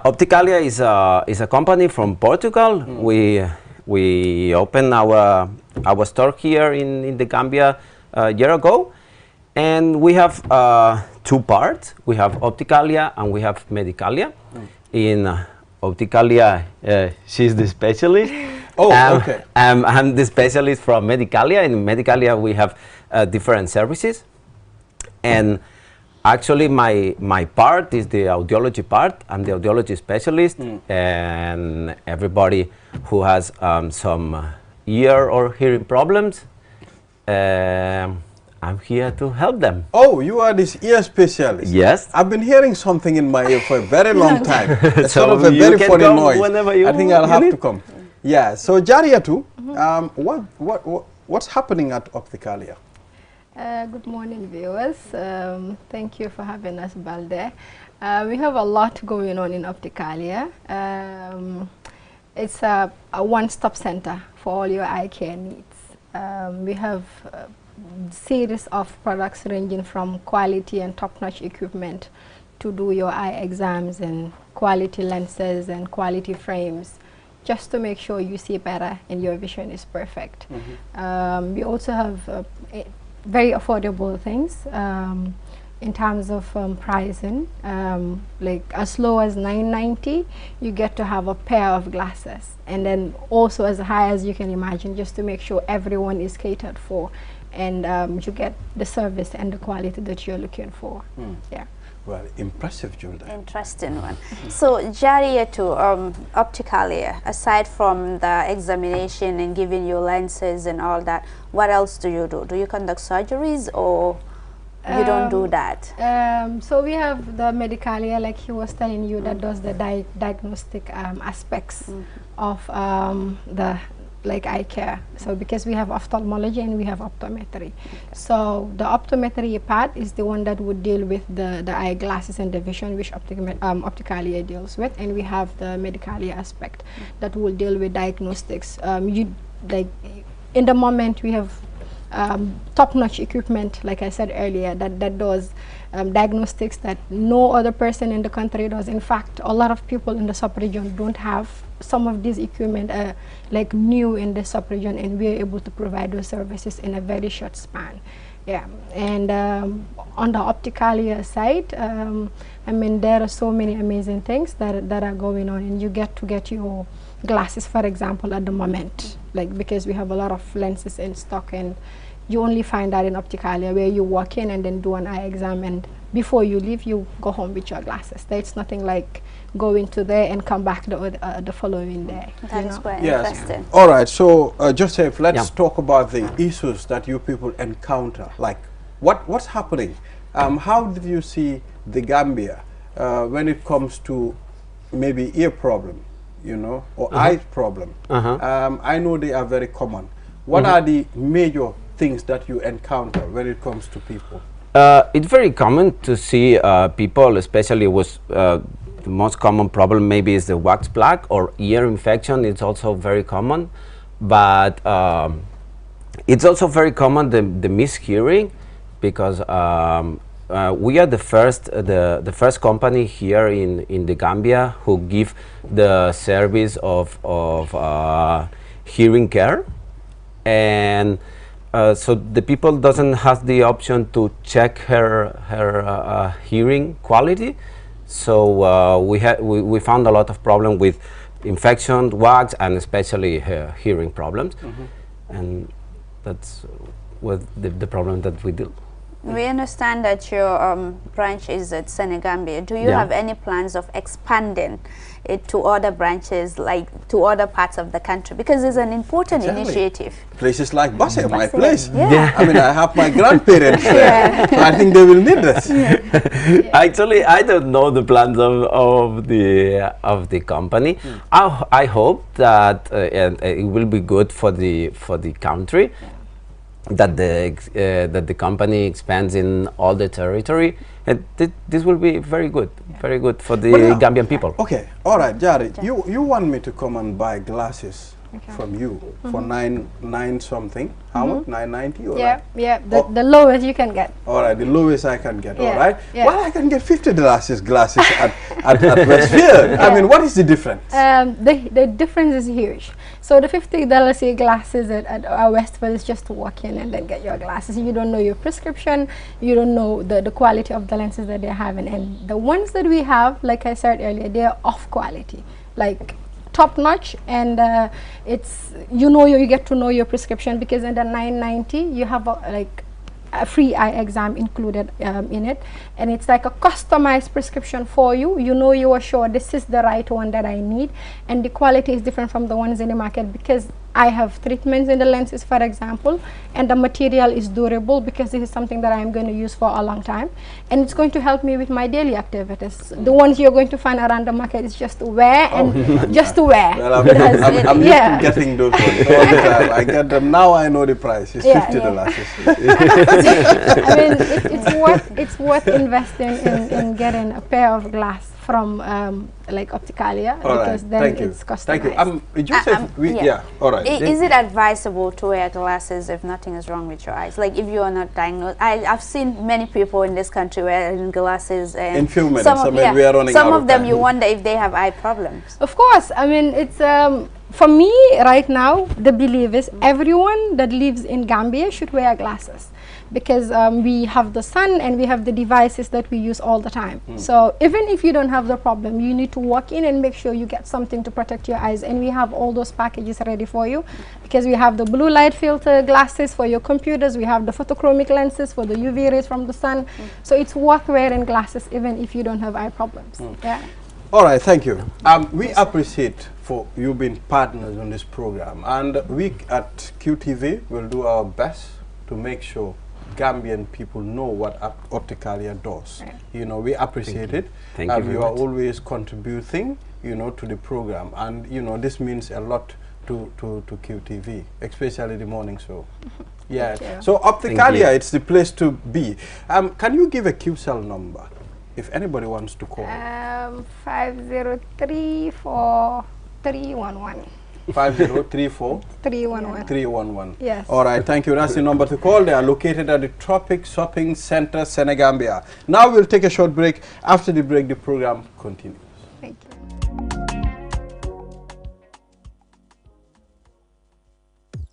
Opticalia is a company from Portugal. We opened our store here in the Gambia a year ago, and we have two parts. We have Opticalia and we have Medicalia. In Opticalia, she's the specialist. Oh, okay. I'm the specialist from Medicalia. In Medicalia, we have different services, and actually, my part is the audiology part. I'm the audiology specialist, and everybody who has some ear or hearing problems, I'm here to help them. Oh, you are this ear specialist? Yes. I've been hearing something in my ear for a very long time. It's So sort of a you very can funny come noise. whenever you I think I'll have need. to come. Yeah, so Jariatu, what's happening at Opticalia? Good morning, viewers. Thank you for having us, Balde. We have a lot going on in Opticalia. It's a one-stop center for all your eye care needs. We have a series of products ranging from quality and top-notch equipment to do your eye exams, and quality lenses and quality frames, just to make sure you see better and your vision is perfect. We also have very affordable things in terms of pricing, like as low as $9.90 you get to have a pair of glasses, and then also as high as you can imagine, just to make sure everyone is catered for and you get the service and the quality that you're looking for. Yeah. Well, impressive, Julda. Interesting one. So, Jariatu, Opticalia, aside from the examination and giving you lenses and all that, what else do you do? Do you conduct surgeries, or you don't do that? So we have the Medicalia, like he was telling you, that does the diagnostic aspects of the eye care. So because we have ophthalmology and we have optometry. So the optometry part is the one that would deal with the eyeglasses and the vision, which Opticalia deals with, and we have the Medicalia aspect that will deal with diagnostics. In the moment we have top-notch equipment, like I said earlier, that does diagnostics that no other person in the country does. In fact, a lot of people in the sub-region don't have some of these equipment like new in the sub-region, and we're able to provide those services in a very short span. Yeah, and on the Opticalia side, I mean, there are so many amazing things that are going on, and you get to get your glasses, for example, at the moment, like because we have a lot of lenses in stock, and you only find that in Opticalia, where you walk in and then do an eye exam, and before you leave, you go home with your glasses. There's nothing like going to there and come back the following day. That's quite interesting. All right, so Joseph, let's talk about the issues that you people encounter. Like, what's happening? How did you see the Gambia when it comes to maybe ear problem, you know, or eye problem? I know they are very common. What are the major things that you encounter when it comes to people? It's very common to see people, especially with the most common problem maybe is the wax plaque or ear infection. It's also very common, but it's also very common the mishearing, because we are the first company here in the Gambia who give the service of hearing care, and so the people doesn't have the option to check her hearing quality. So we found a lot of problem with infection, wax, and especially hearing problems, and that's what the problem that we deal. We understand that your branch is at Senegambia. Do you have any plans of expanding it to other branches, like to other parts of the country? Because it's an important initiative. Places like Basse, my Basse, place. yeah. I mean, I have my grandparents there. So I think they will need this. Actually, I don't know the plans of the company. I hope that it will be good for the country, that the company expands in all the territory, and this will be very good for the Gambian people. Okay, all right, Jared, you want me to come and buy glasses from you for nine something? How much? $9.90? Yeah, the lowest you can get. All right, the lowest I can get. Yeah, All right. yeah. Well, I can get $50 glasses at Westfield. I mean, what is the difference? The difference is huge. So the $50 glasses at Westfield is just to walk in and then get your glasses. You don't know your prescription. You don't know the quality of the lenses that they're having. And the ones that we have, like I said earlier, they're off quality, like top notch. And it's you get to know your prescription, because in the $9.90 you have a free eye exam included in it, and it's like a customized prescription for you. You are sure this is the right one that I need, and the quality is different from the ones in the market, because I have treatments in the lenses, for example, and the material is durable, because this is something that I'm going to use for a long time, and it's going to help me with my daily activities. The ones you're going to find around the market is just to wear and just to wear. Well, I'm used to getting those ones all the time. I get them now. I know the price. It's $50. I mean, it's worth investing in getting a pair of glass from like Opticalia, because then it's customized. Thank you. Joseph, all right. Is it advisable to wear glasses if nothing is wrong with your eyes? Like if you are not diagnosed? I've seen many people in this country wearing glasses. And in few minutes, we are running some out of them time. you wonder if they have eye problems. Of course. I mean, it's for me right now, the belief is everyone that lives in Gambia should wear glasses, because we have the sun and we have the devices that we use all the time. So even if you don't have the problem, you need to walk in and make sure you get something to protect your eyes, and we have all those packages ready for you, because we have the blue light filter glasses for your computers, we have the photochromic lenses for the UV rays from the sun. So it's worth wearing glasses even if you don't have eye problems. All right, thank you. We appreciate for you being partners on this program, and we at QTV will do our best to make sure Gambian people know what Opticalia does. We appreciate it. Thank you. You are always contributing, to the program, and this means a lot to QTV, especially the morning show. So Opticalia, it's the place to be. Can you give a QCell number if anybody wants to call? 5034 311. 5034 311. 311. Yes. All right, thank you. That's the number to call. They are located at the Tropic Shopping Center, Senegambia. Now we'll take a short break. After the break, the program continues. Thank you.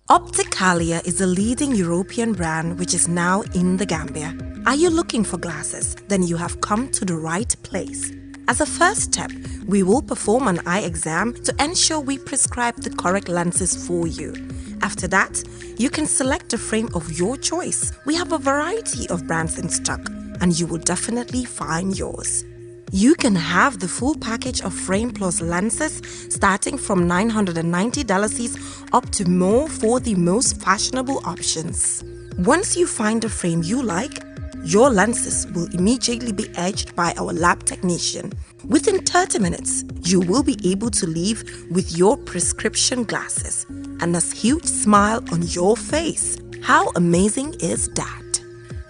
Opticalia is a leading European brand which is now in the Gambia. Are you looking for glasses? Then you have come to the right place. As a first step, we will perform an eye exam to ensure we prescribe the correct lenses for you. After that, you can select a frame of your choice. We have a variety of brands in stock, and you will definitely find yours. You can have the full package of frame plus lenses starting from $990 up to more for the most fashionable options. Once you find a frame you like, your lenses will immediately be edged by our lab technician. Within 30 minutes, you will be able to leave with your prescription glasses and a huge smile on your face. How amazing is that?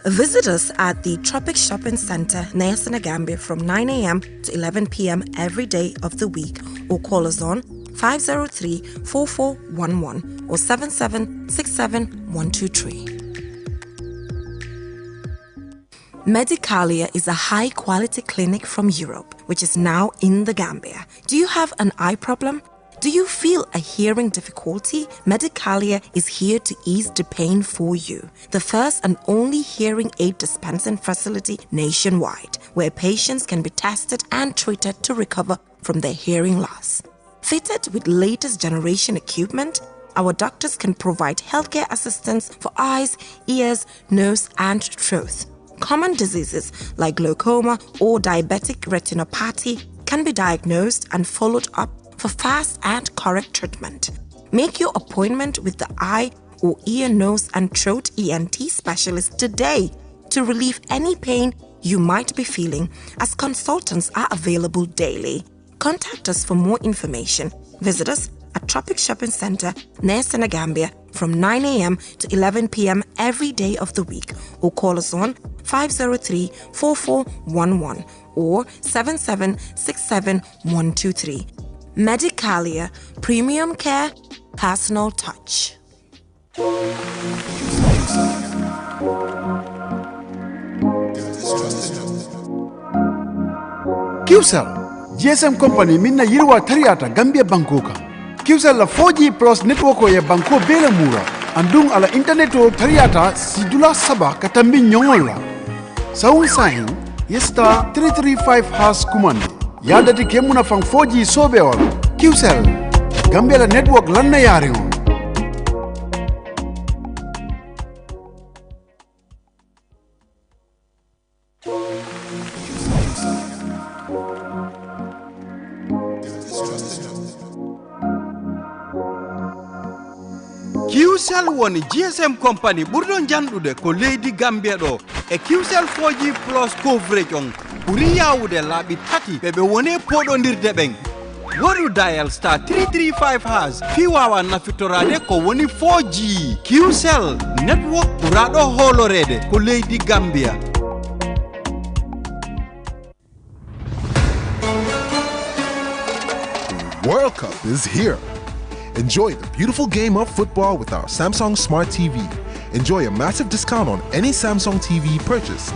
Visit us at the Tropic Shopping Center near Senegambia from 9 a.m. to 11 p.m. every day of the week, or call us on 503-4411 or 7767-123. Medicalia is a high-quality clinic from Europe, which is now in the Gambia. Do you have an eye problem? Do you feel a hearing difficulty? Medicalia is here to ease the pain for you. The first and only hearing aid dispensing facility nationwide, where patients can be tested and treated to recover from their hearing loss. Fitted with latest generation equipment, our doctors can provide healthcare assistance for eyes, ears, nose, and throat. Common diseases like glaucoma or diabetic retinopathy can be diagnosed and followed up for fast and correct treatment. Make your appointment with the eye or ear, nose, and throat ENT specialist today to relieve any pain you might be feeling, as consultants are available daily. Contact us for more information. Visit us at Tropic Shopping Center near Senegambia from 9 a.m. to 11 p.m. every day of the week, or call us on 503-4411 or 7767-123. Medicalia, premium care, personal touch. QCell, GSM company minna yirwa tariata Gambia Bankoka. QCell la 4G plus network ya banko bela mura. Andung ala internet o tariata sidula saba katambi nyongola. Sound sign yesta 335 kumande. Yadati kemuna fang 4G sobe wala. QCell, Gambia la network lanna yari on. QCell woni GSM company ɓurɗon janɗude ko leydi Gambia ɗo e QCell 4G plus coverage on ɓuri yawude laaɓi tati ɓe woni poɗodirde ɓen. Waɗu dial star 335 fi wawa nafitorade ko woni 4G. QCell network ɓuraɗo holorede ko leydi Gambia. World Cup is here. Enjoy the beautiful game of football with our Samsung Smart TV. Enjoy a massive discount on any Samsung TV purchased.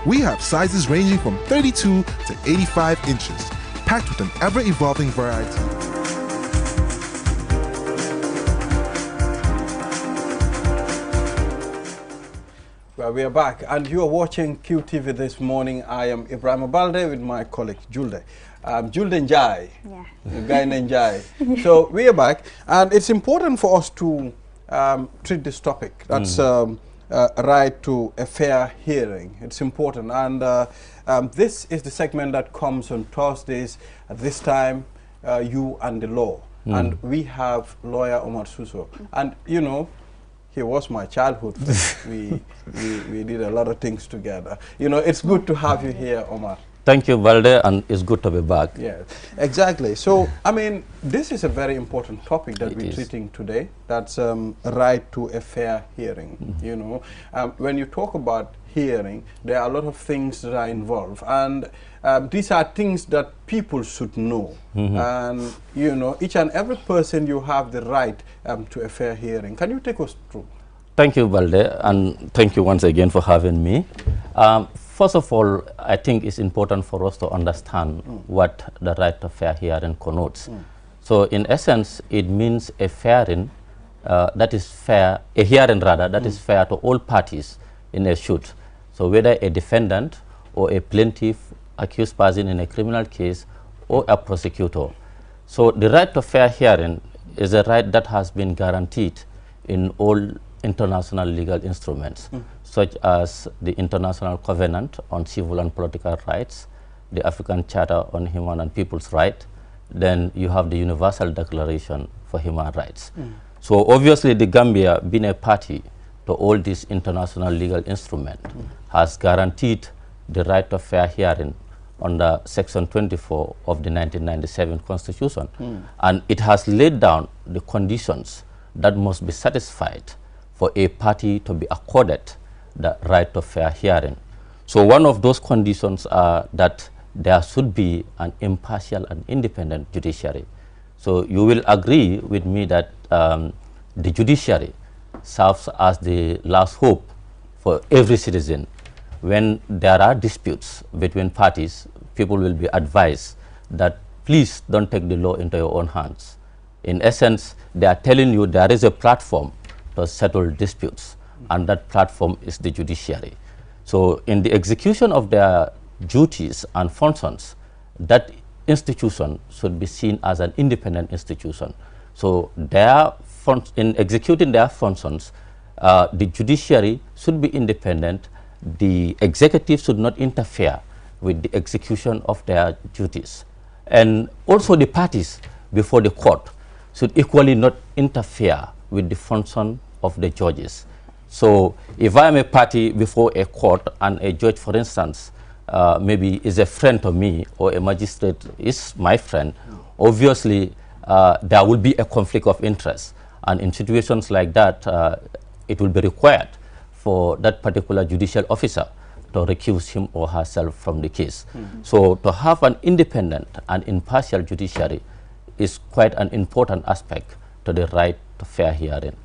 We have sizes ranging from 32 to 85 inches, packed with an ever-evolving variety. Well, we are back, and you are watching QTV this morning. I am Ibrahim Balde with my colleague Julde. Julde Njai, guy Njai. So we are back, and it's important for us to treat this topic. That's right to a fair hearing. It's important, and this is the segment that comes on Thursdays at this time. You and the law, and we have lawyer Omar Suso, and you know, he was my childhood friend. we did a lot of things together. You know, it's good to have you here, Omar. Thank you, Valde, and it's good to be back. Yeah, exactly. So, I mean, this is a very important topic that we're treating today. That's right to a fair hearing. You know, when you talk about hearing, there are a lot of things that are involved, and these are things that people should know. And you know, each and every person, you have the right to a fair hearing. Can you take us through? Thank you, Valde, and thank you once again for having me. First of all, I think it's important for us to understand what the right to fair hearing connotes. So, in essence, it means a hearing that is fair, a hearing rather, that is fair to all parties in a suit. So, whether a defendant or a plaintiff, accused person in a criminal case, or a prosecutor. So, the right to fair hearing is a right that has been guaranteed in all international legal instruments, such as the International Covenant on Civil and Political Rights, the African Charter on Human and People's Rights, then you have the Universal Declaration for Human Rights. So obviously the Gambia, being a party to all these international legal instruments, has guaranteed the right of fair hearing under Section 24 of the 1997 Constitution. And it has laid down the conditions that must be satisfied for a party to be accorded the right of fair hearing. So one of those conditions are that there should be an impartial and independent judiciary. So you will agree with me that the judiciary serves as the last hope for every citizen. When there are disputes between parties, people will be advised that please don't take the law into your own hands. In essence, they are telling you there is a platform to settle disputes, and that platform is the judiciary. So in the execution of their duties and functions, that institution should be seen as an independent institution. So their in executing their functions, the judiciary should be independent. The executive should not interfere with the execution of their duties. And also the parties before the court should equally not interfere with the function of the judges. So if I am a party before a court and a judge, for instance, maybe is a friend to me, or a magistrate is my friend, obviously there will be a conflict of interest. And in situations like that, it will be required for that particular judicial officer to recuse him or herself from the case. So to have an independent and impartial judiciary is quite an important aspect to the right to fair hearing.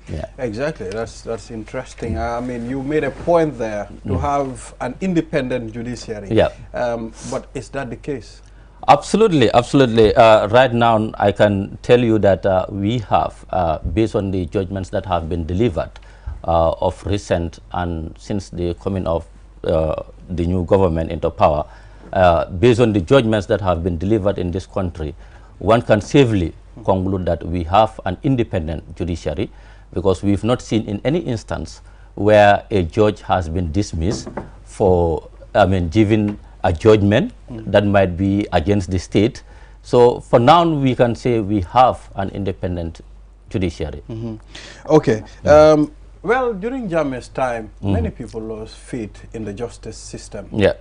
Yeah. Exactly, that's interesting. I mean, you made a point there to have an independent judiciary. Yeah. But is that the case? Absolutely, absolutely. Right now, I can tell you that we have, based on the judgments that have been delivered of recent and since the coming of the new government into power, based on the judgments that have been delivered in this country, one can safely conclude that we have an independent judiciary, because we've not seen in any instance where a judge has been dismissed for, giving a judgment that might be against the state. So for now, we can say we have an independent judiciary. Okay. Well, during Jammeh's time, many people lost faith in the justice system. Yeah.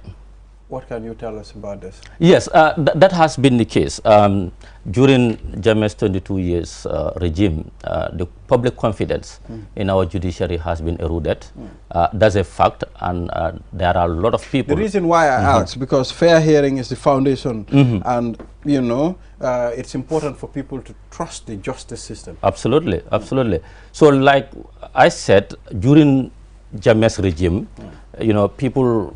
What can you tell us about this? Yes, that has been the case. During Jammeh's 22 years regime, the public confidence in our judiciary has been eroded. That's a fact, and there are a lot of people. The reason why I ask, because fair hearing is the foundation, and you know, it's important for people to trust the justice system. Absolutely, absolutely. So, like I said, during Jammeh's regime, you know, people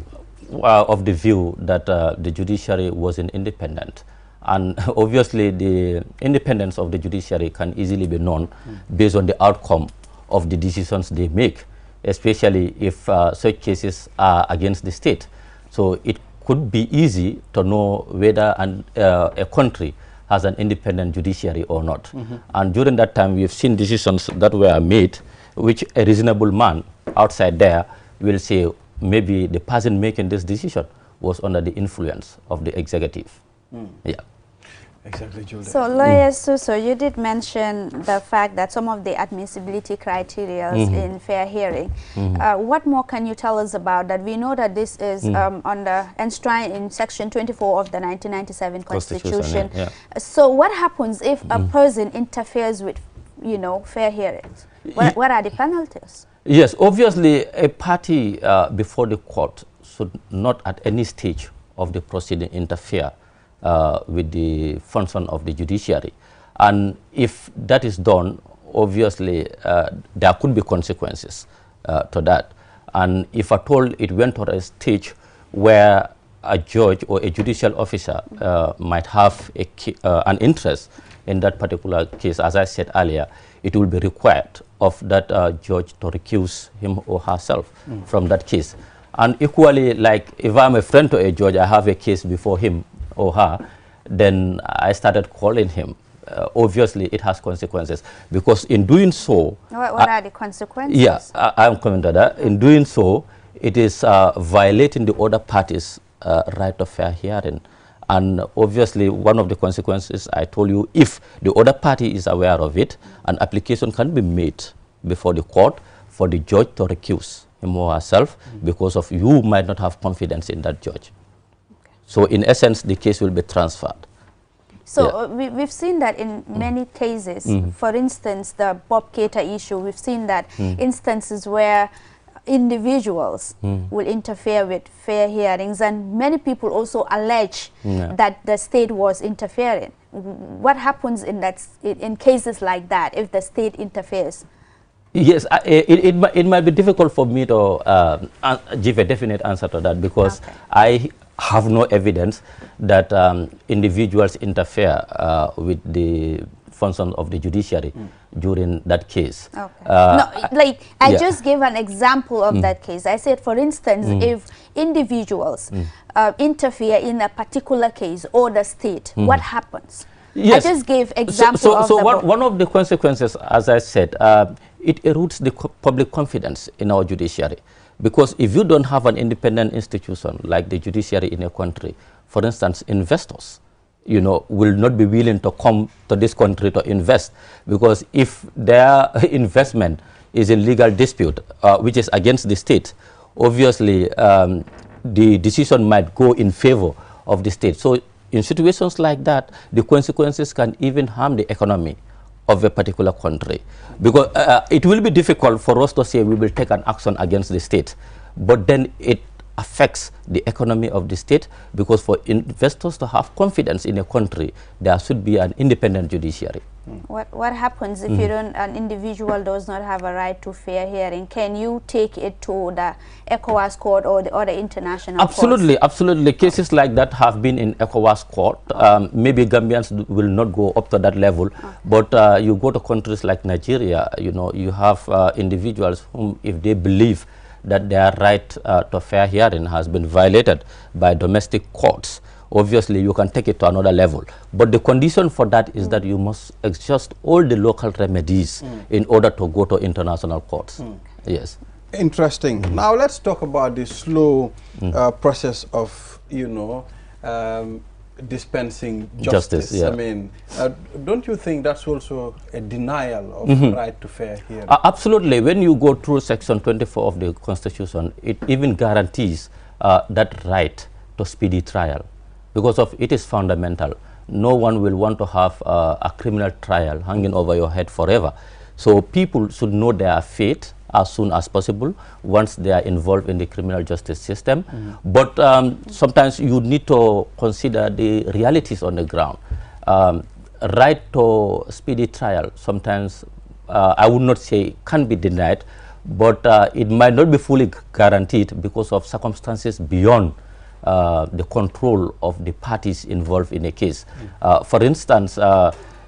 of the view that the judiciary wasn't independent, and obviously the independence of the judiciary can easily be known based on the outcome of the decisions they make, especially if such cases are against the state. So it could be easy to know whether a country has an independent judiciary or not. And during that time, we've seen decisions that were made which a reasonable man outside there will say maybe the person making this decision was under the influence of the executive. Yeah. Exactly, Julia. So, Lawyer Suso, you did mention the fact that some of the admissibility criteria in fair hearing. What more can you tell us about that? We know that this is enshrined in Section 24 of the 1997 Constitution. Yeah. So, what happens if a person interferes with, you know, fair hearings? What are the penalties? Yes, obviously, a party before the court should not at any stage of the proceeding interfere with the function of the judiciary. And if that is done, obviously, there could be consequences to that. And if at all it went to a stage where a judge or a judicial officer might have an interest in that particular case, as I said earlier, it will be required of that judge to recuse him or herself from that case. And equally, like if I'm a friend to a judge, I have a case before him or her, then I started calling him. Obviously, it has consequences, because in doing so... What are the consequences? Yeah, I'm coming to that. In doing so, it is violating the other party's right of fair hearing. And obviously, one of the consequences, I told you, if the other party is aware of it, an application can be made before the court for the judge to recuse him or herself, because of you might not have confidence in that judge. So in essence, the case will be transferred. So we've seen that in many cases. For instance, the Bob Keita issue, we've seen that instances where individuals will interfere with fair hearings, and many people also allege that the state was interfering. What happens in cases like that if the state interferes? Yes, it might be difficult for me to give a definite answer to that, because I have no evidence that individuals interfere with the function of the judiciary during that case. No, like I just gave an example of that case. I said, for instance, if individuals interfere in a particular case or the state, what happens? Yes. I just gave example of one of the consequences, as I said, it erodes the public confidence in our judiciary. Because if you don't have an independent institution like the judiciary in a country, for instance, investors, you know, will not be willing to come to this country to invest, because if their investment is in legal dispute, which is against the state, obviously the decision might go in favor of the state. So in situations like that, the consequences can even harm the economy of a particular country, because it will be difficult for us to say we will take an action against the state, but then it affects the economy of the state, because for investors to have confidence in a country, there should be an independent judiciary. What happens if you don't, an individual does not have a right to fair hearing? Can you take it to the ECOWAS court or the other international Absolutely, courts? absolutely. Cases like that have been in ECOWAS court. Maybe Gambians will not go up to that level, but you go to countries like Nigeria, you know, you have individuals whom, if they believe that their right to fair hearing has been violated by domestic courts, obviously you can take it to another level. But the condition for that is that you must exhaust all the local remedies in order to go to international courts. Yes. Interesting. Now let's talk about the slow process of, you know, dispensing justice. Yeah. I mean, don't you think that's also a denial of the right to fair hearing? Absolutely. When you go through Section 24 of the Constitution, it even guarantees that right to speedy trial, because of it is fundamental. No one will want to have a criminal trial hanging over your head forever. So people should know their fate as soon as possible once they are involved in the criminal justice system. But sometimes you need to consider the realities on the ground. Right to speedy trial, sometimes I would not say can be denied, but it might not be fully guaranteed because of circumstances beyond the control of the parties involved in a case. For instance,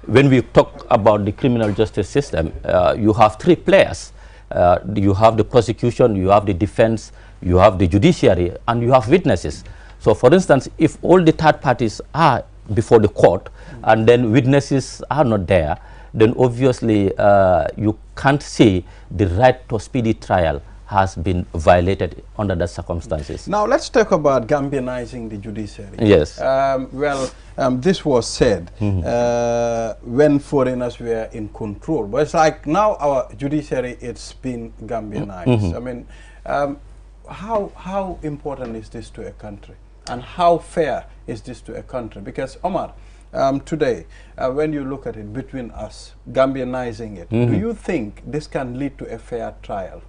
when we talk about the criminal justice system, you have three players. You have the prosecution, you have the defense, you have the judiciary, and you have witnesses. So for instance, if all the third parties are before the court and then witnesses are not there, then obviously you can't say the right to speedy trial has been violated under the circumstances. Now let's talk about Gambianizing the judiciary. Yes. This was said when foreigners were in control, but it's like now our judiciary, it's been Gambianized. I mean, how important is this to a country, and how fair is this to a country? Because Omar, today, when you look at it between us, Gambianizing it, do you think this can lead to a fair trial?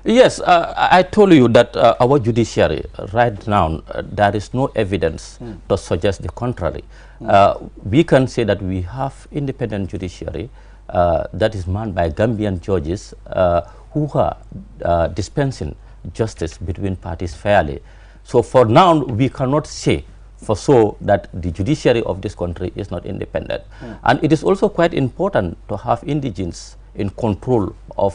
Yes, I told you that our judiciary right now, there is no evidence to suggest the contrary. We can say that we have independent judiciary that is manned by Gambian judges who are dispensing justice between parties fairly. So for now, we cannot say for sure that the judiciary of this country is not independent. And it is also quite important to have indigenes in control of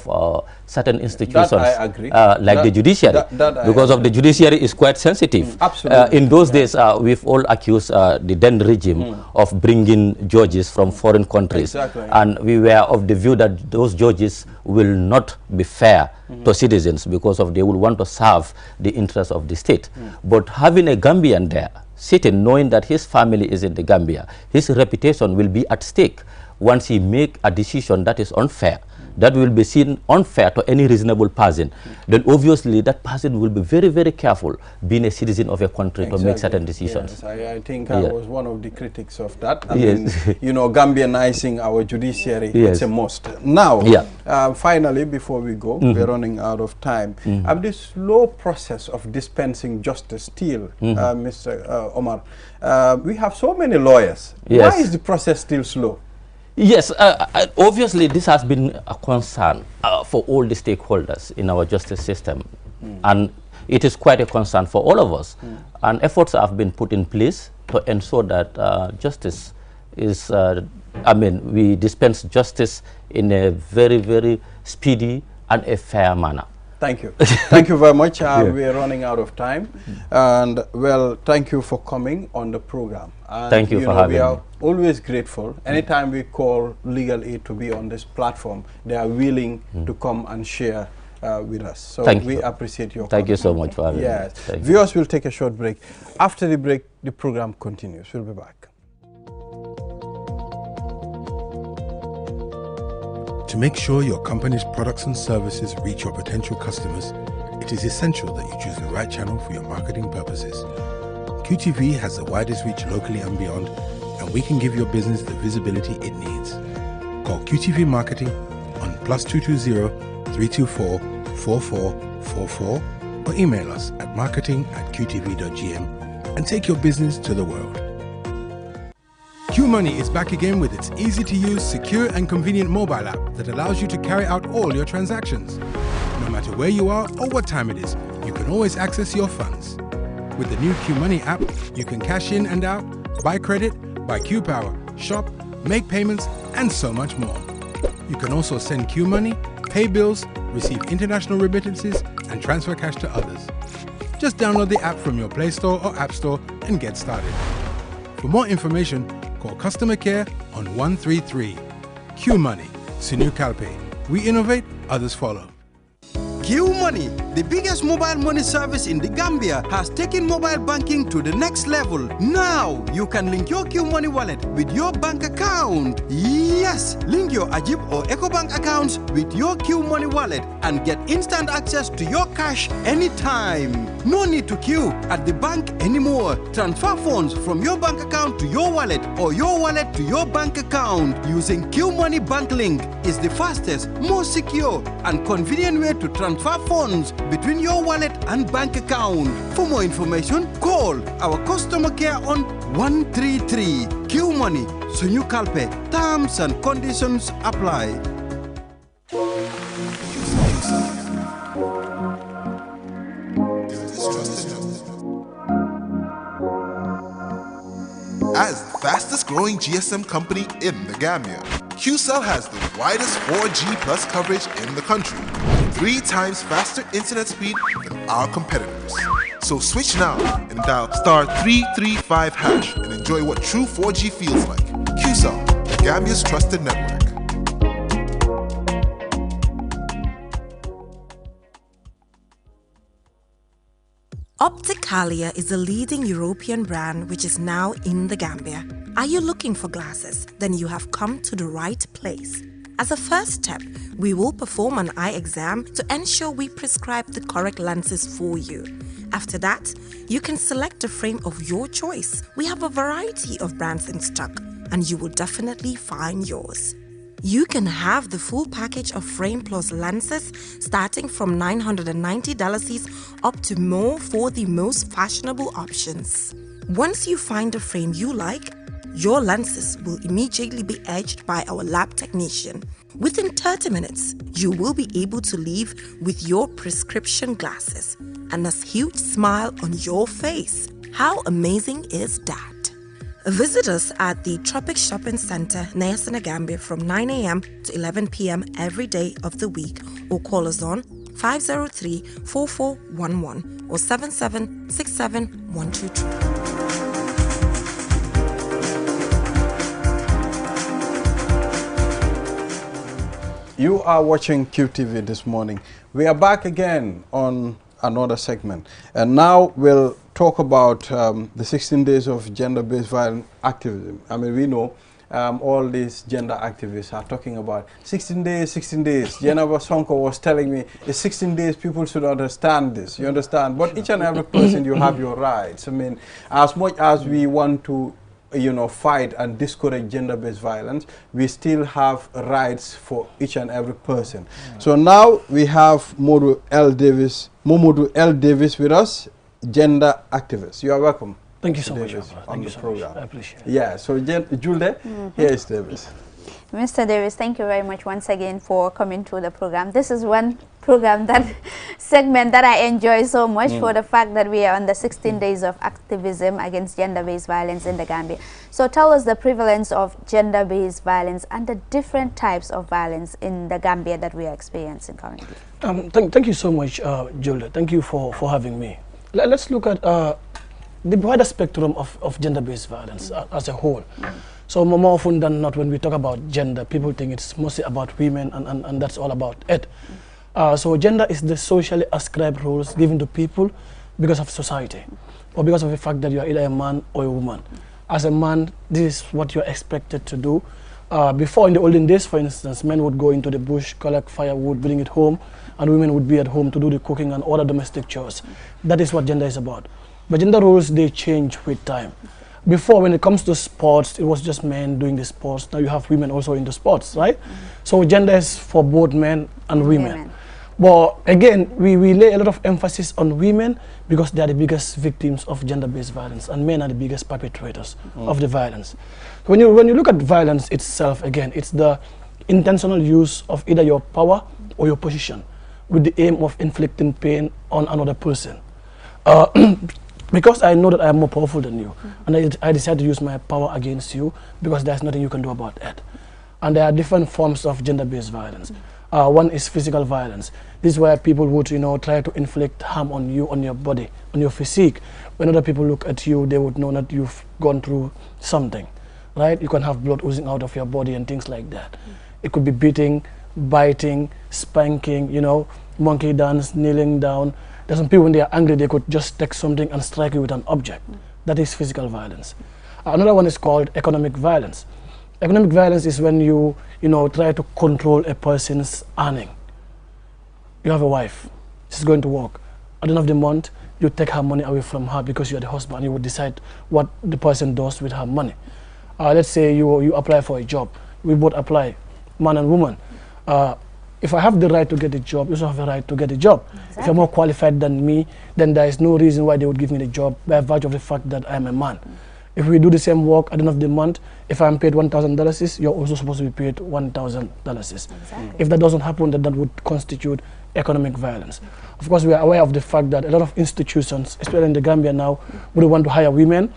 certain institutions, that I agree. Like the judiciary, because of the judiciary is quite sensitive. Absolutely. In those days, we've all accused the then regime of bringing judges from foreign countries, and we were of the view that those judges will not be fair to citizens because of they will want to serve the interests of the state. But having a Gambian there sitting, knowing that his family is in the Gambia, his reputation will be at stake once he make a decision that is unfair, that will be seen unfair to any reasonable person, then obviously that person will be very, very careful being a citizen of a country to make certain decisions. Yes, I think I was one of the critics of that. I mean, you know, Gambianizing our judiciary, it's a must. Now, finally, before we go, we're running out of time. This slow process of dispensing justice still, Mr. Omar, we have so many lawyers. Why is the process still slow? Yes, obviously this has been a concern for all the stakeholders in our justice system, and it is quite a concern for all of us. And efforts have been put in place to ensure that justice is, we dispense justice in a very, very speedy and a fair manner. Thank you. Thank you very much. We are running out of time. And, well, thank you for coming on the program. And, thank you for having me. We are always grateful. Anytime we call Legal Aid to be on this platform, they are willing to come and share with us. So we appreciate your Thank you so much for having me. Yes. Viewers will take a short break. After the break, the program continues. We'll be back. To make sure your company's products and services reach your potential customers, it is essential that you choose the right channel for your marketing purposes. QTV has the widest reach locally and beyond, and we can give your business the visibility it needs. Call QTV Marketing on +220 324 4444 or email us at marketing@qtv.gm and take your business to the world. QMoney is back again with its easy-to-use, secure and convenient mobile app that allows you to carry out all your transactions. No matter where you are or what time it is, you can always access your funds. With the new QMoney app, you can cash in and out, buy credit, buy QPower, shop, make payments, and so much more. You can also send QMoney, pay bills, receive international remittances, and transfer cash to others. Just download the app from your Play Store or App Store and get started. For more information, call customer care on 133. QMoney, Sinu Kalpe. We innovate, others follow. QMoney, the biggest mobile money service in the Gambia, has taken mobile banking to the next level. Now, you can link your QMoney wallet with your bank account. Yes, link your Ajib or EcoBank accounts with your QMoney wallet and get instant access to your cash anytime. No need to queue at the bank anymore. Transfer funds from your bank account to your wallet or your wallet to your bank account using QMoney Bank Link is the fastest, most secure, and convenient way to transfer funds between your wallet and bank account. For more information, call our customer care on 133. QMoney, Sinu Kalpe. Terms and conditions apply. As the fastest growing GSM company in the Gambia, QCell has the widest 4G plus coverage in the country, 3 times faster internet speed than our competitors. So switch now and dial *335# and enjoy what true 4G feels like. QCell, the Gambia's trusted network. Opticalia is a leading European brand which is now in the Gambia. Are you looking for glasses? Then you have come to the right place. As a first step, we will perform an eye exam to ensure we prescribe the correct lenses for you. After that, you can select a frame of your choice. We have a variety of brands in stock, and you will definitely find yours. You can have the full package of frame plus lenses starting from $990 up to more for the most fashionable options. Once you find a frame you like, your lenses will immediately be edged by our lab technician. Within 30 minutes, you will be able to leave with your prescription glasses and a huge smile on your face. How amazing is that? Visit us at the Tropic Shopping Center near Senegambia from 9 a.m. to 11 p.m. every day of the week, or call us on 503-4411 or 7767-122. You are watching QTV this morning. We are back again on another segment, and now we'll talk about the 16 days of gender-based violence activism. I mean, we know all these gender activists are talking about 16 days, 16 days. Jennifer Sonko was telling me it's 16 days, people should understand this, you understand? But each and every person, you have your rights. I mean, as much as we want to fight and discourage gender-based violence, we still have rights for each and every person. So now we have Momodu L. Davis with us, gender activist. You are welcome. Thank you so much on Thank the you so program. much. I appreciate it. Yeah, so Julde, here is Davis. Mr. Davis, thank you very much once again for coming to the program. This is one program, that segment that I enjoy so much for the fact that we are on the 16 days of activism against gender-based violence in the Gambia. So tell us the prevalence of gender-based violence and the different types of violence in the Gambia that we are experiencing currently. Thank you so much, Julia. Thank you for having me. Let's look at the wider spectrum of gender-based violence as a whole. So more often than not, when we talk about gender, people think it's mostly about women, and that's all about it. So gender is the socially ascribed roles given to people because of society, or because of the fact that you are either a man or a woman. As a man, this is what you're expected to do. Before, in the olden days, for instance, men would go into the bush, collect firewood, bring it home, and women would be at home to do the cooking and other domestic chores. That is what gender is about. But gender roles, they change with time. Before, when it comes to sports, it was just men doing the sports. Now you have women also into sports, right? So gender is for both men and women. But again, we lay a lot of emphasis on women because they are the biggest victims of gender-based violence, and men are the biggest perpetrators of the violence. When you look at violence itself, again, it's the intentional use of either your power or your position with the aim of inflicting pain on another person. Because I know that I am more powerful than you, and I decide to use my power against you because there's nothing you can do about it. And there are different forms of gender-based violence. One is physical violence. This is where people would, try to inflict harm on you, on your body, on your physique. When other people look at you, they would know that you've gone through something, right? You can have blood oozing out of your body and things like that. It could be beating, biting, spanking, monkey dance, kneeling down. There's some people, when they are angry, they could just take something and strike you with an object. That is physical violence. Another one is called economic violence. Economic violence is when you try to control a person's earning. You have a wife, she's going to work. At the end of the month, you take her money away from her because you're the husband. You would decide what the person does with her money. Let's say you apply for a job. We both apply, man and woman. If I have the right to get a job, you also have the right to get a job. Exactly. If you're more qualified than me, then there is no reason why they would give me the job by virtue of the fact that I'm a man. If we do the same work at the end of the month, if I'm paid $1,000, you're also supposed to be paid $1,000. Exactly. If that doesn't happen, then that would constitute economic violence. Of course, we are aware of the fact that a lot of institutions, especially in the Gambia now, would want to hire women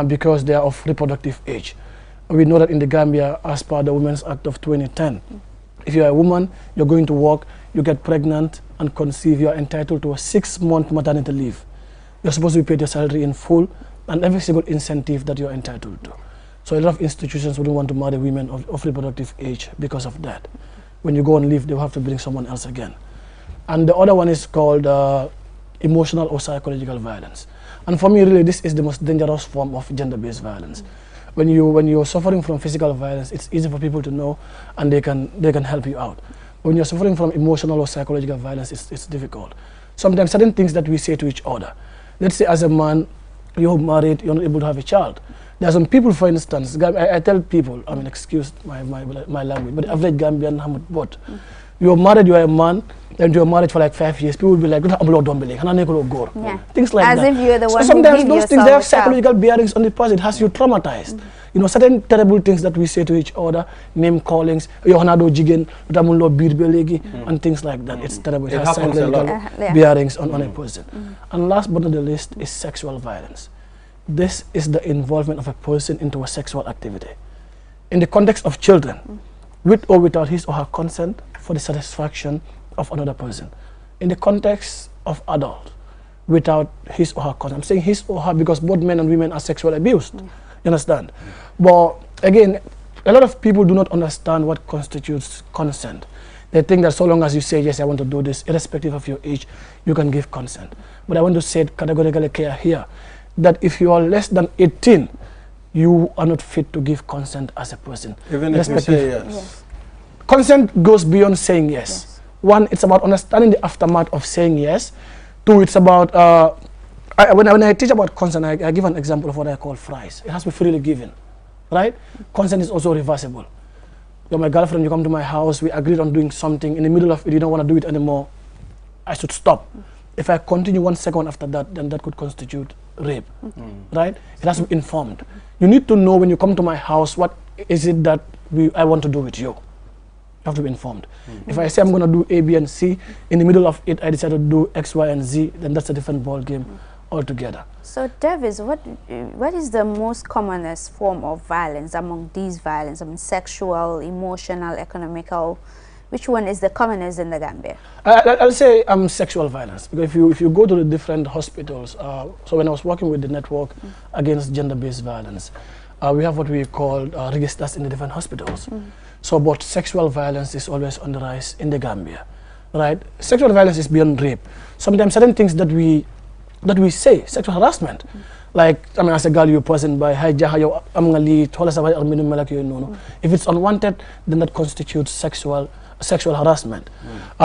because they are of reproductive age. We know that in the Gambia, as per the Women's Act of 2010, if you're a woman, you're going to work, you get pregnant and conceive, you're entitled to a 6-month maternity leave. You're supposed to be paid your salary in full and every single incentive that you're entitled to. So a lot of institutions wouldn't want to marry women of reproductive age because of that. When you go on leave, they'll have to bring someone else again. And the other one is called emotional or psychological violence. And for me, really, this is the most dangerous form of gender-based violence. When you're suffering from physical violence, it's easy for people to know, and they can help you out. When you're suffering from emotional or psychological violence, it's difficult. Sometimes certain things that we say to each other. Let's say as a man, you're married, you're not able to have a child. There are some people, for instance, I tell people, excuse my language, but the average Gambian, what? You're married, you're a man, and you're married for like 5 years, people will be like, things like as that. If you're the one so sometimes those things, they have psychological bearings on the person. It has you traumatized. Certain terrible things that we say to each other, name callings, and things like that. It's terrible. It has psychological bearings on a person. And last but not the least is sexual violence. This is the involvement of a person into a sexual activity. In the context of children, with or without his or her consent, for the satisfaction of another person. In the context of adult, without his or her consent. I'm saying his or her because both men and women are sexually abused. You understand? But again, a lot of people do not understand what constitutes consent. They think that so long as you say, yes, I want to do this, irrespective of your age, you can give consent. But I want to say it categorically clear here, that if you are less than 18, you are not fit to give consent as a person. Even if you say yes. Consent goes beyond saying yes. One, it's about understanding the aftermath of saying yes. Two, it's about, when I teach about consent, I give an example of what I call fries. It has to be freely given, right? Consent is also reversible. You're my girlfriend, you come to my house, we agreed on doing something, in the middle of it, you don't want to do it anymore, I should stop. If I continue 1 second after that, then that could constitute rape, right? It has to be informed. You need to know when you come to my house, what is it that I want to do with you. You have to be informed. If I say I'm going to do A, B, and C, in the middle of it, I decide to do X, Y, and Z, then that's a different ball game altogether. So, Davis, what is the most commonest form of violence among these violence? I mean, sexual, emotional, economical. Which one is the commonest in the Gambia? I'll say sexual violence, because if you go to the different hospitals, so when I was working with the network against gender-based violence, we have what we call registers in the different hospitals. So, but sexual violence is always on the rise in the Gambia, right? Sexual violence is beyond rape. Sometimes certain things that we say, sexual harassment, like, I mean, as a girl, you're present by if it's unwanted, then that constitutes sexual harassment.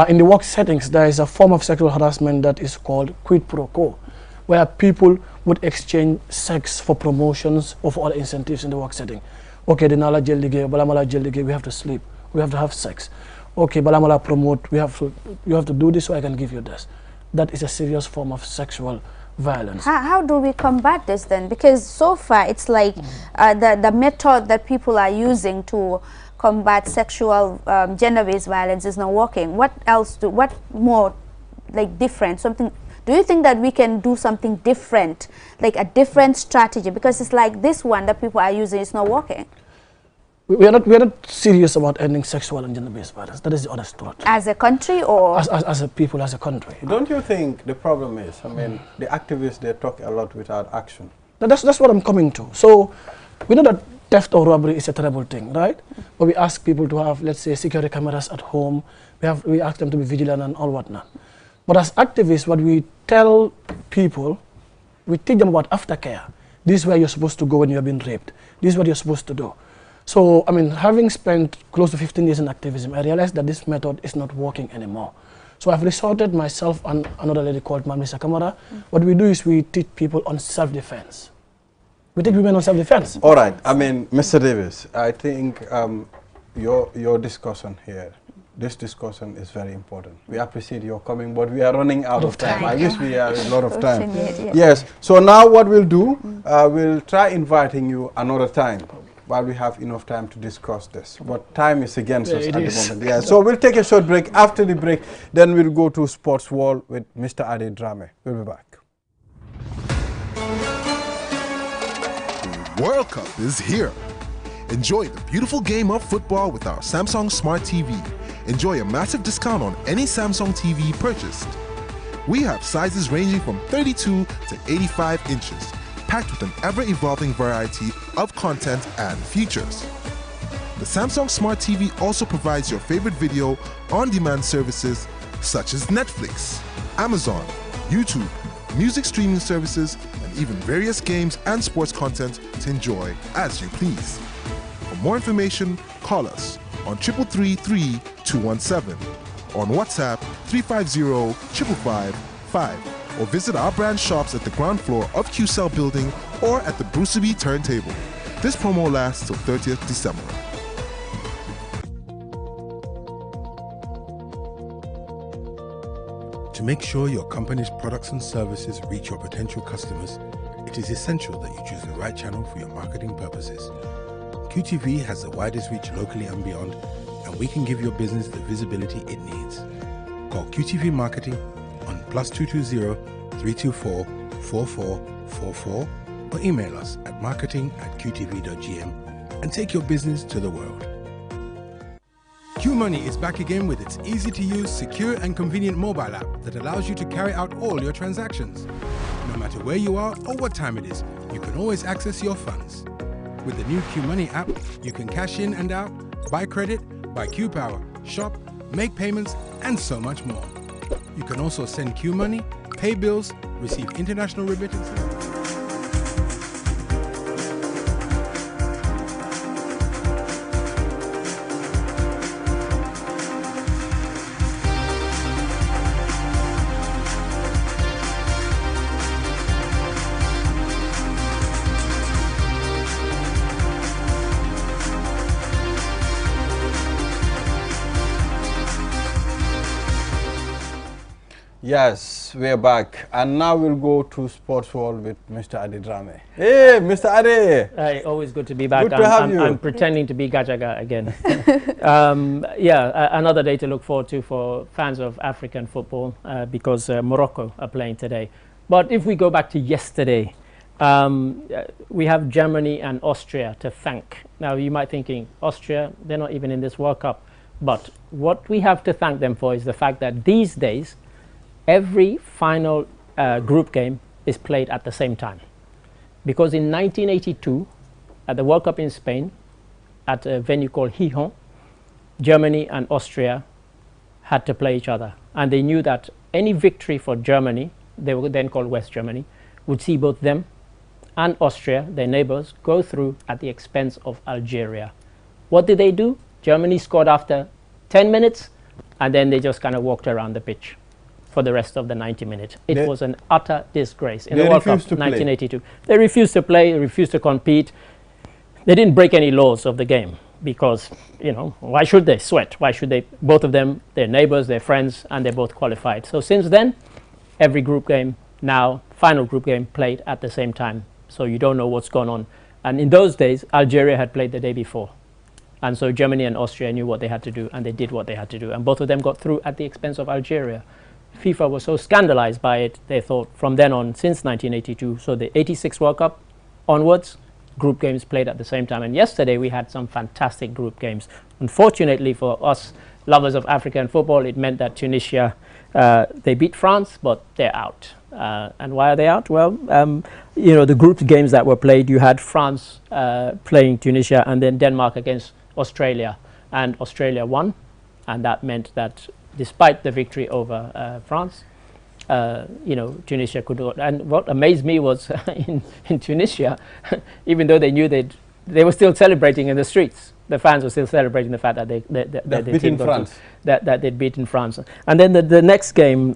In the work settings, there is a form of sexual harassment that is called quid pro quo, where people would exchange sex for promotions or for other incentives in the work setting. Okay, the nala jail ligay, balamala jail ligay, we have to sleep, we have to have sex. Okay, balamala promote, you have to do this so I can give you this. That is a serious form of sexual violence. How do we combat this then? Because so far it's like the method that people are using to combat sexual gender-based violence is not working. What more like different, something? Do you think that we can do something different, like a different strategy? Because it's like this one that people are using is not working. We are not serious about ending sexual and gender-based violence. That is the honest truth. As a country, or as a people, as a country. Don't you think the problem is, I mean, the activists, they talk a lot without action? That's what I'm coming to. So we know that theft or robbery is a terrible thing, right? But we ask people to have, let's say, security cameras at home. We ask them to be vigilant and all whatnot. But as activists, what we tell people, we teach them about aftercare. This is where you're supposed to go when you have been raped. This is what you're supposed to do. So, I mean, having spent close to 15 years in activism, I realized that this method is not working anymore. So I've resorted, myself and another lady called Mamisa Kamara. What we do is we teach people on self-defense. We teach women on self-defense. All right. I mean, Mr. Davis, I think your discussion here, this discussion is very important. We appreciate your coming, but we are running out of time. I wish we had a lot of time. Yes. So now what we'll do, we'll try inviting you another time while we have enough time to discuss this. But time is against us at the moment. Yeah. So we'll take a short break. After the break, then we'll go to Sports Wall with Mr. Ade Drame. We'll be back. The World Cup is here. Enjoy the beautiful game of football with our Samsung Smart TV. Enjoy a massive discount on any Samsung TV purchased. We have sizes ranging from 32 to 85 inches, packed with an ever-evolving variety of content and features. The Samsung Smart TV also provides your favorite video on-demand services such as Netflix, Amazon, YouTube, music streaming services, and even various games and sports content to enjoy as you please. For more information, call us on 333 217, on WhatsApp 350-555, or visit our branch shops at the ground floor of QCell building or at the Bruceby turntable. This promo lasts till 30th December. To make sure your company's products and services reach your potential customers, it is essential that you choose the right channel for your marketing purposes. QTV has the widest reach locally and beyond, and we can give your business the visibility it needs. Call QTV Marketing on +220 324 4444 or email us at marketing@qtv.gm and take your business to the world. QMoney is back again with its easy-to-use, secure and convenient mobile app that allows you to carry out all your transactions. No matter where you are or what time it is, you can always access your funds. With the new QMoney app, you can cash in and out, buy credit, buy Q Power, shop, make payments, and so much more. You can also send QMoney, pay bills, receive international remittances. Yes, we're back. And now we'll go to Sports World with Mr. Ade Drame. Hey, Mr. Ade! Hey, always good to be back. Good to have you. I'm pretending to be Gajaga again. Another day to look forward to for fans of African football because Morocco are playing today. But if we go back to yesterday, we have Germany and Austria to thank. Now, you might be thinking, Austria, they're not even in this World Cup. But what we have to thank them for is the fact that these days, every final group game is played at the same time. Because in 1982, at the World Cup in Spain, at a venue called Gijón, Germany and Austria had to play each other. And they knew that any victory for Germany, they were then called West Germany, would see both them and Austria, their neighbors, go through at the expense of Algeria. What did they do? Germany scored after 10 minutes, and then they just kind of walked around the pitch for the rest of the 90 minutes. It was an utter disgrace in the World Cup 1982. They refused to play, they refused to compete. They didn't break any laws of the game because, you know, why should they sweat? Why should they? Both of them, they're neighbors, they're friends, and they're both qualified. So since then, every group game now, final group game played at the same time. So you don't know what's going on. And in those days, Algeria had played the day before. And so Germany and Austria knew what they had to do, and they did what they had to do. And both of them got through at the expense of Algeria. FIFA was so scandalized by it, they thought from then on, since 1982, so the 86 World Cup onwards, group games played at the same time. And yesterday we had some fantastic group games. Unfortunately for us lovers of African football, it meant that Tunisia, they beat France, but they're out. And why are they out? Well, you know, the group games that were played, you had France playing Tunisia and then Denmark against Australia. And Australia won, and that meant that despite the victory over France, you know, Tunisia could do it. And what amazed me was in Tunisia, even though they knew they were still celebrating in the streets. The fans were still celebrating the fact that they'd beaten France. And then the next game,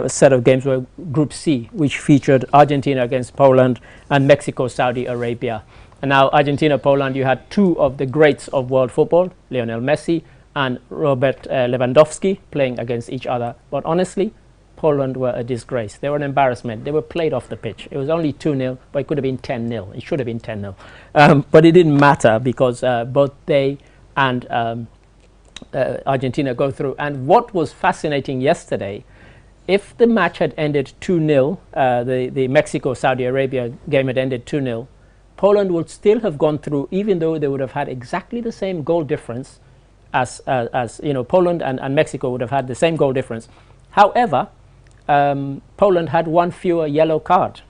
set of games were Group C, which featured Argentina against Poland and Mexico, Saudi Arabia. And now Argentina, Poland, you had two of the greats of world football, Lionel Messi and Robert Lewandowski, playing against each other. But honestly, Poland were a disgrace. They were an embarrassment. They were played off the pitch. It was only 2-0, but it could have been 10-0. It should have been 10-0. But it didn't matter because both they and Argentina go through. And what was fascinating yesterday, if the match had ended 2-0, the Mexico-Saudi Arabia game had ended 2-0, Poland would still have gone through, even though they would have had exactly the same goal difference as you know, Poland and Mexico would have had the same goal difference. However, Poland had one fewer yellow card,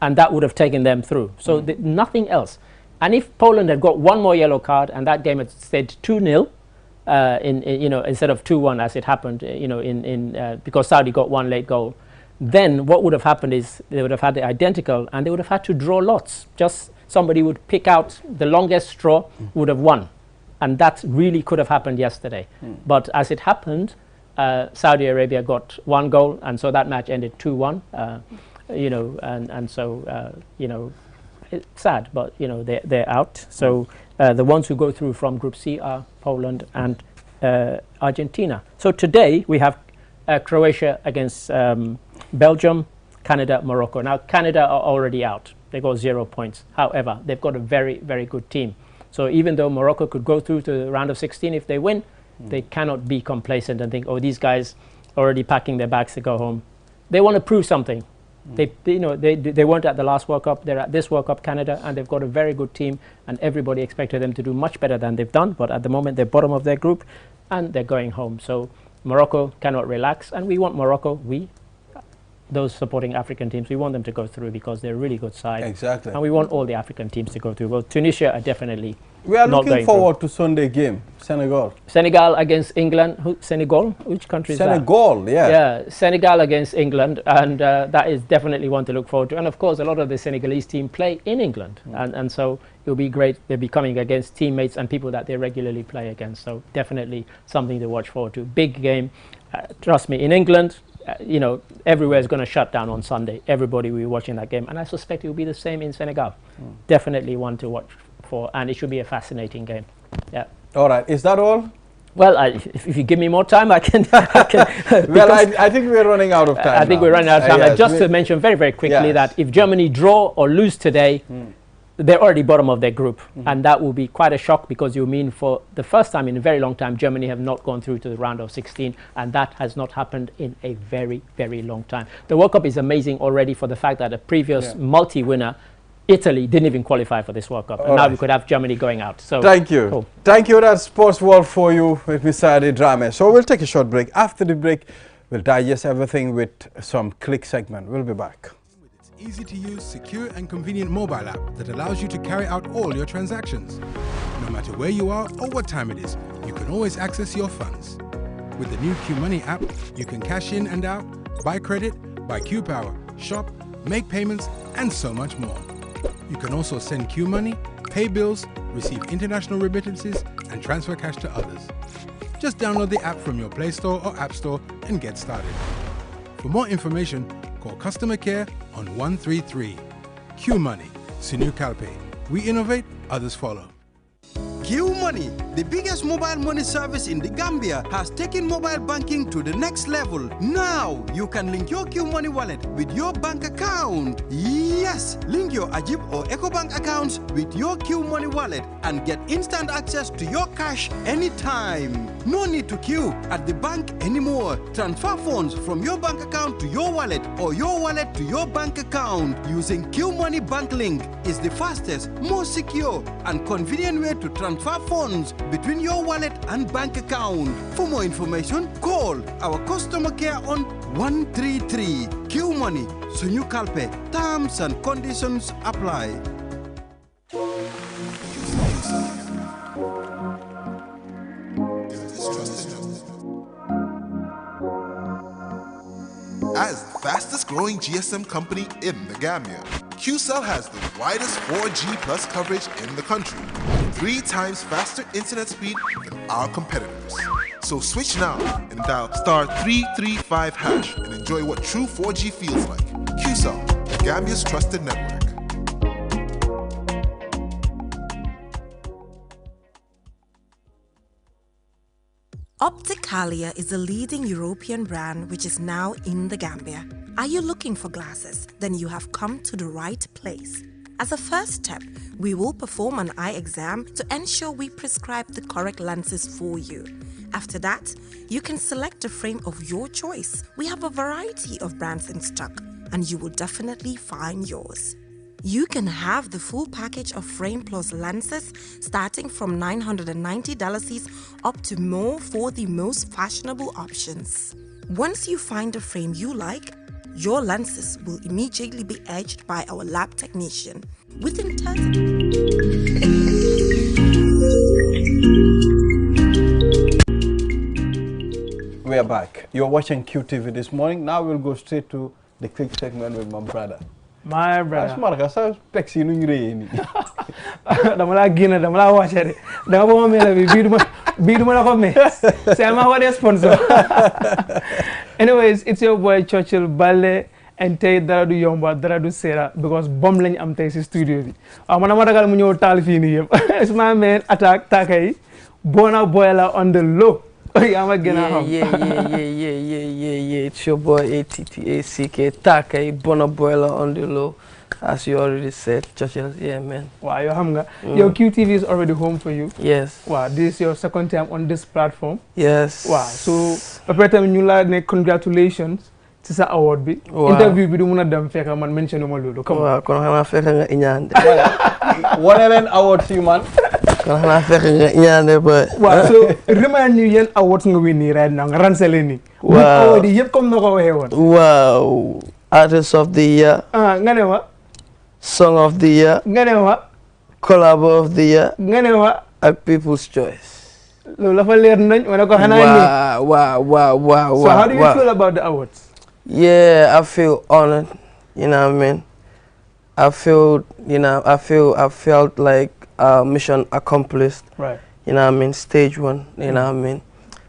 and that would have taken them through. So nothing else. And if Poland had got one more yellow card and that game had stayed 2-0, you know, instead of 2-1 as it happened, you know, because Saudi got one late goal, then what would have happened is they would have had the identical, and they would have had to draw lots. Just somebody would pick out the longest straw, would have won. And that really could have happened yesterday. But as it happened, Saudi Arabia got one goal, and so that match ended 2-1. You know, and so you know, it's sad, but you know, they're out. So the ones who go through from Group C are Poland and Argentina. So today we have Croatia against Belgium, Canada, Morocco. Now Canada are already out. They got 0 points. However, they've got a very, very good team. So even though Morocco could go through to the round of 16 if they win, they cannot be complacent and think, oh, these guys are already packing their bags to go home. They want to prove something. They weren't at the last World Cup. They're at this World Cup, Canada, and they've got a very good team, and everybody expected them to do much better than they've done. But at the moment, they're bottom of their group, and they're going home. So Morocco cannot relax, and we want Morocco, those supporting African teams, we want them to go through because they're a really good side. Exactly. And we want all the African teams to go through. Well, Tunisia are definitely We are not looking forward to Sunday game, Senegal. Senegal against England. Senegal? Which country is that? Senegal, yeah. Yeah, Senegal against England, and that is definitely one to look forward to. And of course, a lot of the Senegalese team play in England, and so it'll be great. They'll be coming against teammates and people that they regularly play against. So definitely something to watch forward to. Big game. Trust me, in England, you know, everywhere is going to shut down on Sunday. Everybody will be watching that game, and I suspect it will be the same in Senegal. Definitely one to watch for, and it should be a fascinating game. Yeah. All right. Is that all? Well, if you give me more time, I can. Well, I think we're running out of time. I think we're running out of time. Yes, just to mention very, very quickly that if Germany draw or lose today, they're already bottom of their group. And that will be quite a shock, because you mean for the first time in a very long time, Germany have not gone through to the round of 16. And that has not happened in a very, very long time. The World Cup is amazing already for the fact that a previous multi-winner, Italy, didn't even qualify for this World Cup. And now we could have Germany going out. So thank you. Cool. Thank you. That's Sports World for you with Mr. Adi Drame. So we'll take a short break. After the break, we'll digest everything with some click segment. We'll be back. With its easy-to-use, secure and convenient mobile app that allows you to carry out all your transactions. No matter where you are or what time it is, you can always access your funds. With the new Q Money app, you can cash in and out, buy credit, buy Q Power, shop, make payments, and so much more. You can also send Q Money, pay bills, receive international remittances, and transfer cash to others. Just download the app from your Play Store or App Store and get started. For more information, call customer care on 133. Q Money, Sinu Calpe. We innovate, others follow. Q Money, the biggest mobile money service in the Gambia, has taken mobile banking to the next level. Now, you can link your Q Money wallet with your bank account. Yes, link your Ajib or EcoBank accounts with your Q Money wallet and get instant access to your cash anytime. No need to queue at the bank anymore. Transfer funds from your bank account to your wallet or your wallet to your bank account using Q Money Bank Link is the fastest, most secure, and convenient way to transfer funds between your wallet and bank account. For more information, call our customer care on 133. Q Money, Sunu Kalpe. Terms and conditions apply. As the fastest growing GSM company in the Gambia, QCell has the widest 4G plus coverage in the country, 3 times faster internet speed than our competitors. So switch now and dial *335# and enjoy what true 4G feels like. QCell, the Gambia's trusted network. Opticalia is a leading European brand which is now in the Gambia. Are you looking for glasses? Then you have come to the right place. As a first step, we will perform an eye exam to ensure we prescribe the correct lenses for you. After that, you can select a frame of your choice. We have a variety of brands in stock, and you will definitely find yours. You can have the full package of frame plus lenses starting from $990 up to more for the most fashionable options. Once you find a frame you like, your lenses will immediately be edged by our lab technician. Within 30 We are back. You're watching QTV this morning. Now we'll go straight to the quick segment with my brother. My brother. Asmarka, sa taxi nu ngi dama la gina dama la wacce dama bo mela bi duma la ko me c'est ma wadi sponsor. Anyways, it's your boy Churchill Bale, and tay dara du yomba dara du sera because bom lañ am tay ci studio bi. Man ma ragal mu ñew tal fi ni yeb. It's my man Attack Takay Bona Boiler on the low. Yeah, it's your boy ATTACK Takay Bona Boiler on the low, as you already said, Churchill. Yeah, man. Wow, your QTV is already home for you. Yes. Wow, this is your second time on this platform. Yes. Wow. So, congratulations to the award. Wow. Interview bi du mëna dem fekk man mention ma lolu. Wow, kon xana fekk nga iñande. Wala len award ci man. Kon xana fekk nga iñande ba. Wow, so remind you yen awards nga win right now nga ransele ni. Wow. Award yépp comme nako waxé won. Wow. Artist of the year. Nga ne wa? Song of the year. Nga ne wa? Collab of the year. Nga ne wa? Ak People's Choice. Lolu la fa leer nañ wala ko xana ni. Wow. So how do you feel about the awards? Yeah, I feel honored, you know what I mean? I felt like mission accomplished. Right. You know what I mean? Stage 1, you know what I mean?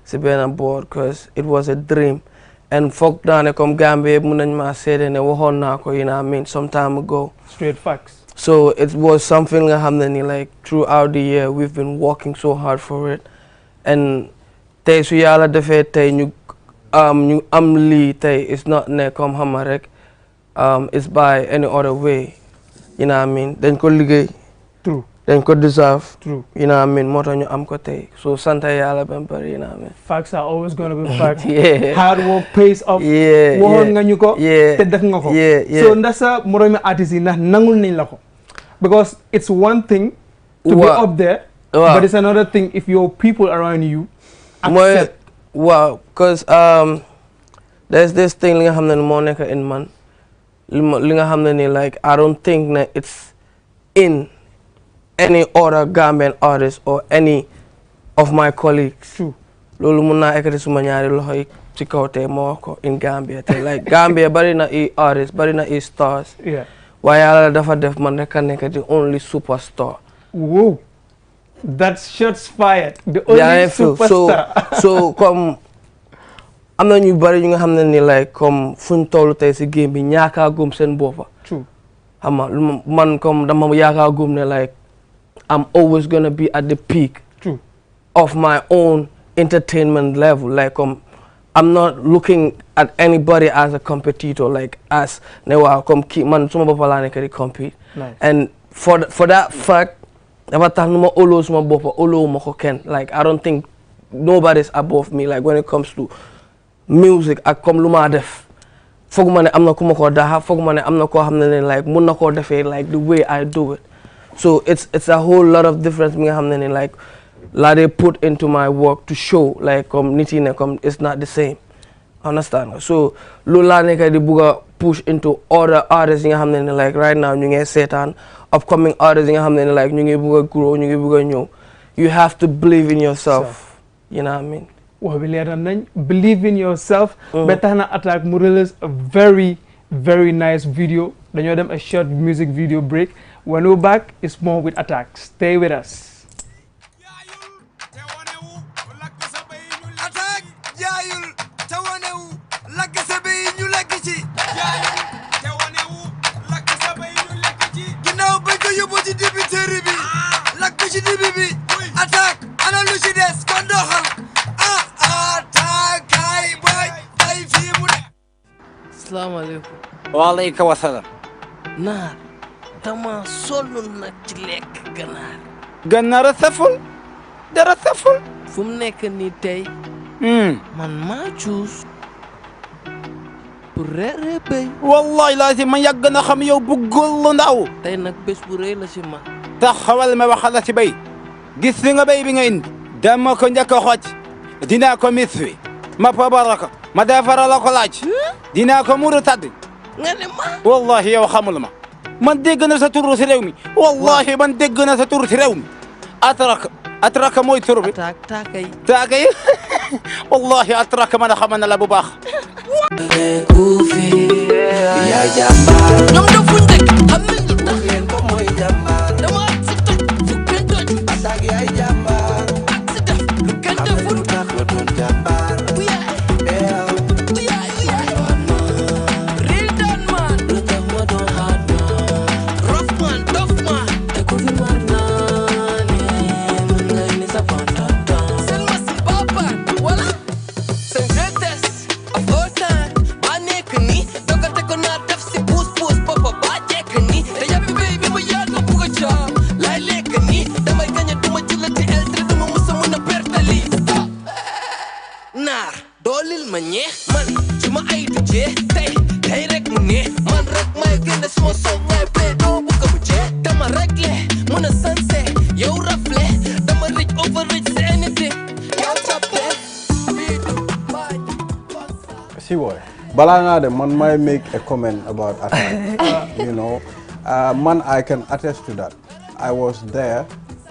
To be on board, because it was a dream. And folk down come Gambia, I said, and you know what I mean, some time ago. Straight facts. So it was something like throughout the year, we've been working so hard for it. And tey su yàlla defee tey ñu am lii tey it's not ne comme xam nga rek it's by any other way you know what I mean dañ ko liggéey true dañ ko deserve true you know what I mean moo tax ñu am ko tey so sant yàlla ba pare you know what I mean facts are always going to be facts yeah hard work pays off waxoon nga ñu ko te def nga ko so ndax sa moroomi artistes yi ndax nangul nañ la ko because it's one thing to be up there but it's another thing if your people around you accept wow because there's this thing li nga xam ne moo nekk in man li nga xam ne ni like I don't think that it's in any other Gambian artist or any of my colleagues. True. Lolu mun naa ekkati suma ñaari loxo yi ci kaw tey ma wax ko in Gambia te like Gambia bari na i artists bari na i stars. Yeah. Waaye Yàlla dafa def man rek a nekk the only superstar. Whoa. That's shots fired. The only superstar. So comme am na ñu bari ñu nga xam ne ni like comme fuñ tollu tey si game bi ñaaka gum seen boppa. True. Xam nga man comme dama yaaka gum ne like I'm always gonna be at the peak. True. Of my own entertainment level. Like I'm not looking at anybody as a competitor. Like as newa come keep man suma boppa la nekk di compete. Nice. And for that fact, dafa tax numa olo suma boppa olo ma ko kenn. Like I don't think nobody's above me. Like when it comes to music ak comme lu ma def. Foog ma ne am na ku ma ko daha foog ma ne am na koo xam ne like mun na koo defee like the way I do it. So it's a whole lot of difference mi nga xam ne like la they put into my work to show like comme nit yi ne comme it's not the same. Understand? So loolu laa nekk di bugg a push into other artists yi nga xam ne like right now ñu ngi seetaan upcoming artists yi nga xam ne like ñu ngi bugg a grow ñu ngi bugg a ñëw. You have to believe in yourself. You know what I mean? Wax bi leer nañ believe in yourself. Ba tax na Attack mu release a very very nice video. Dañoo dem a short music video break. When we're back, it's more with Attack. Stay with us. Attack jaayul te wanewu lakk sa bay ñu lakk ci jaayul te wanewu lakk sa bay ñu lakk ci ginnaaw bañ ko yóbbu ci dibiteri bi lakk ci dibi bi Attack ana lu ci des kon doxal Attack kay boy tay fii mu ne Asalaamaaleykum. Waaleykum salaam. Naar dama sonn nag ci lekk ganaar. Ganaar saful dara saful. fu mu nekk nii tey. man maa cuus. pour reere béy. wallahi laazim man yàgg na xam yow bëggul lu ndaw. tey nag bés bu rëy la ci man. taxawal ma wax la ci béy. gis nga béy bi nga indi. dama ko njëkk a xooj. dinaa ko miswi. ma pabaraka. ma defara la ko laaj. dinaa ko muru tàdd. nga ne ma. wallahi yow xamul ma. man dégg na sa turu si réew mi. wallahi man dégg na sa turu si réew mi. Atraka mooy turu bi. taakay. wallahi Atraka man a xamal na la bu baax. yaa jàmbaar. ñoom dafuñ dëkk xam nañ lu tax ngeen ko mooy jàmbaar. dama ak si toj fu kenn toj. Attack yaay jàmbaar. ak si def lu kenn deful. tax nga doon jàmbaar. bu yaay. bu yaay. real down man. lu tax ma doon hard man. rough man tough man. te ku fi mar naa ne mën nga ni sa pantantan. seen masi baapaan wala. seen greatest of all time. ba nekk ni dogate ko naa def si puus puus papa ba jekk ni te yàppi béy bi ma yàgg bugg a caam laay lekk ni damay gañe duma jëlati eltre duma musa mën a pertali naar doolil ma ñeex man su ma ay du jee tey rek mu ne man rek may génne suma soog may play doo bugg a bu jee dama réglé mën a sanse yow rafle dama rich over rich si anything yow cappe See boy, balanga man might make a comment about Attack. You know, man, I can attest to that. I was there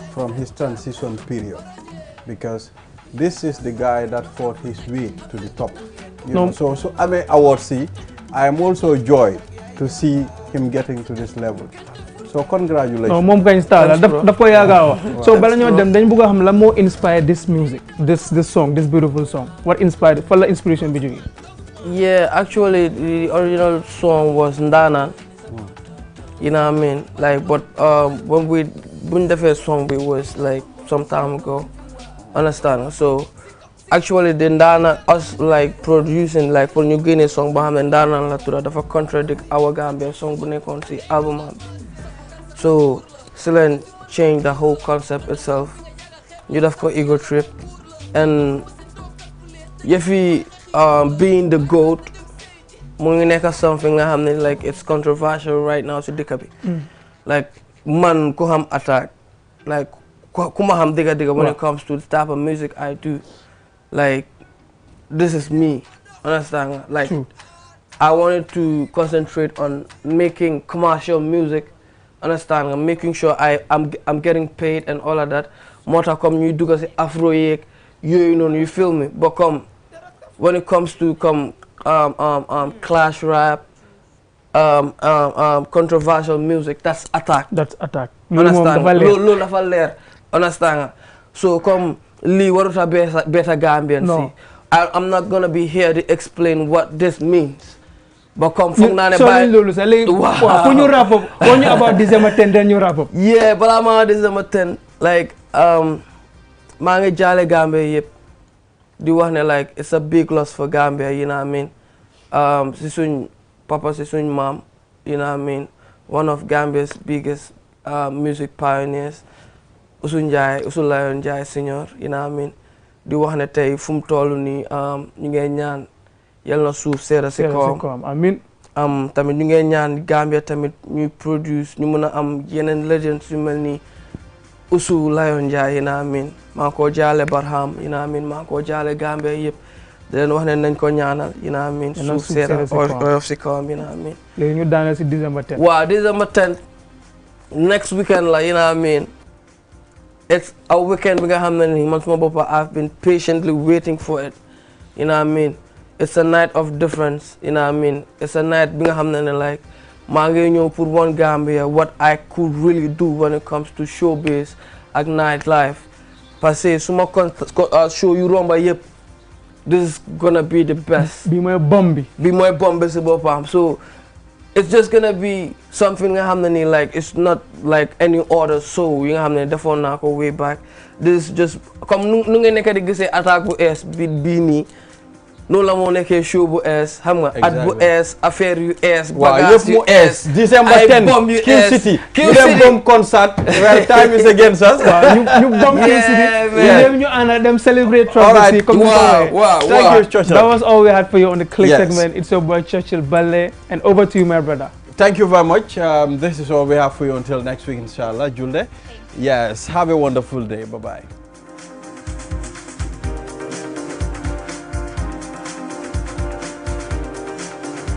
from his transition period because this is the guy that fought his way to the top. You know, so I mean, I am also joy to see him getting to this level. So congratulations. No, mom kañ star la daf ko yaaga wax. So bala ñoo dem dañ bëgg a xam la moo inspire this music, this song, this beautiful song. What inspired? Fan la inspiration bi jógee? Yeah, actually the original song was Ndana. You know what I mean? Like, but when the first song we was like some time ago. Understand? So actually then us like producing like for ñu génne song ba xam ne ndaanaan la tudda dafa contradict our Gambia song bu nekkoon si album am so si leen change the whole concept itself ñu def ko ego trip and yëfi being the GOAT mu ngi nekk something nga xam ne like it's controversial right now si dëkk bi like man ku xam attack like ku ma xam digga when it comes to the type of music I do like this is me, understand? Like I wanted to concentrate on making commercial music, understand? I'm making sure I'm getting paid and all of that. Mota come you do say Afro yek, you know you feel me. But when it comes to clash rap, controversial music, that's attack. That's attack. Understand? Lo dafa leer. Understand? So Lee, what are better Gambians? No. I'm not gonna be here to explain what this means. But come from When you wrap up, when you about December 10, then you wrap up. Yeah, but I'm on December 10. Like, Mange Jale Gambia, yep. The one like it's a big loss for Gambia, you know what I mean? Sisun Papa, Sisun Mom, you know what I mean? One of Gambia's biggest music pioneers. Usulayon Jai Senior, you know what I mean? Di wax ne tey fu mu toll nii ñu ngi ñaan yal na suuf seera si kawam amiin tamit ñu ngi ñaan Gambia tamit ñuy produce ñu mën a am yeneen legends yu mel ni Usulayon Jai, you know what I mean? maa ko jaale Barham, you know what I mean? maa ko jaale Gambia yëpp di leen wax ne nañ ko ñaanal, you know what I mean? Suuf seera oyof si kawam, you know what I mean? Léegi ñu daaneel si December 10. Waaw December 10 next weekend la, you know what I mean? It's a weekend I've been patiently waiting for it. You know what I mean? It's a night of difference. You know what I mean? It's a night like for one Gambia what I could really do when it comes to showbiz and nightlife. Passe suma show you rumba yep. This is gonna be the best. Be my bombi. Be my bombi so it's just gonna be something like it's not like any other show you know way back. This is just come nu ngeen nekk di gisee attaque bu es bi nii noonu la moo nekkee show bu es xam nga at bu es affaire yu es bagage yu es December 10 Q City ñu dem bomb concert well time is against us ñu bomb Q City ñu ànd dem celebrate trophy comme wow thank you Churchill. That was all we had for you on the click segment. It's your boy Churchill Ballet and over to you my brother. Thank you very much. This is all we have for you until next week inshallah. Julde, yes, have a wonderful day. Bye bye.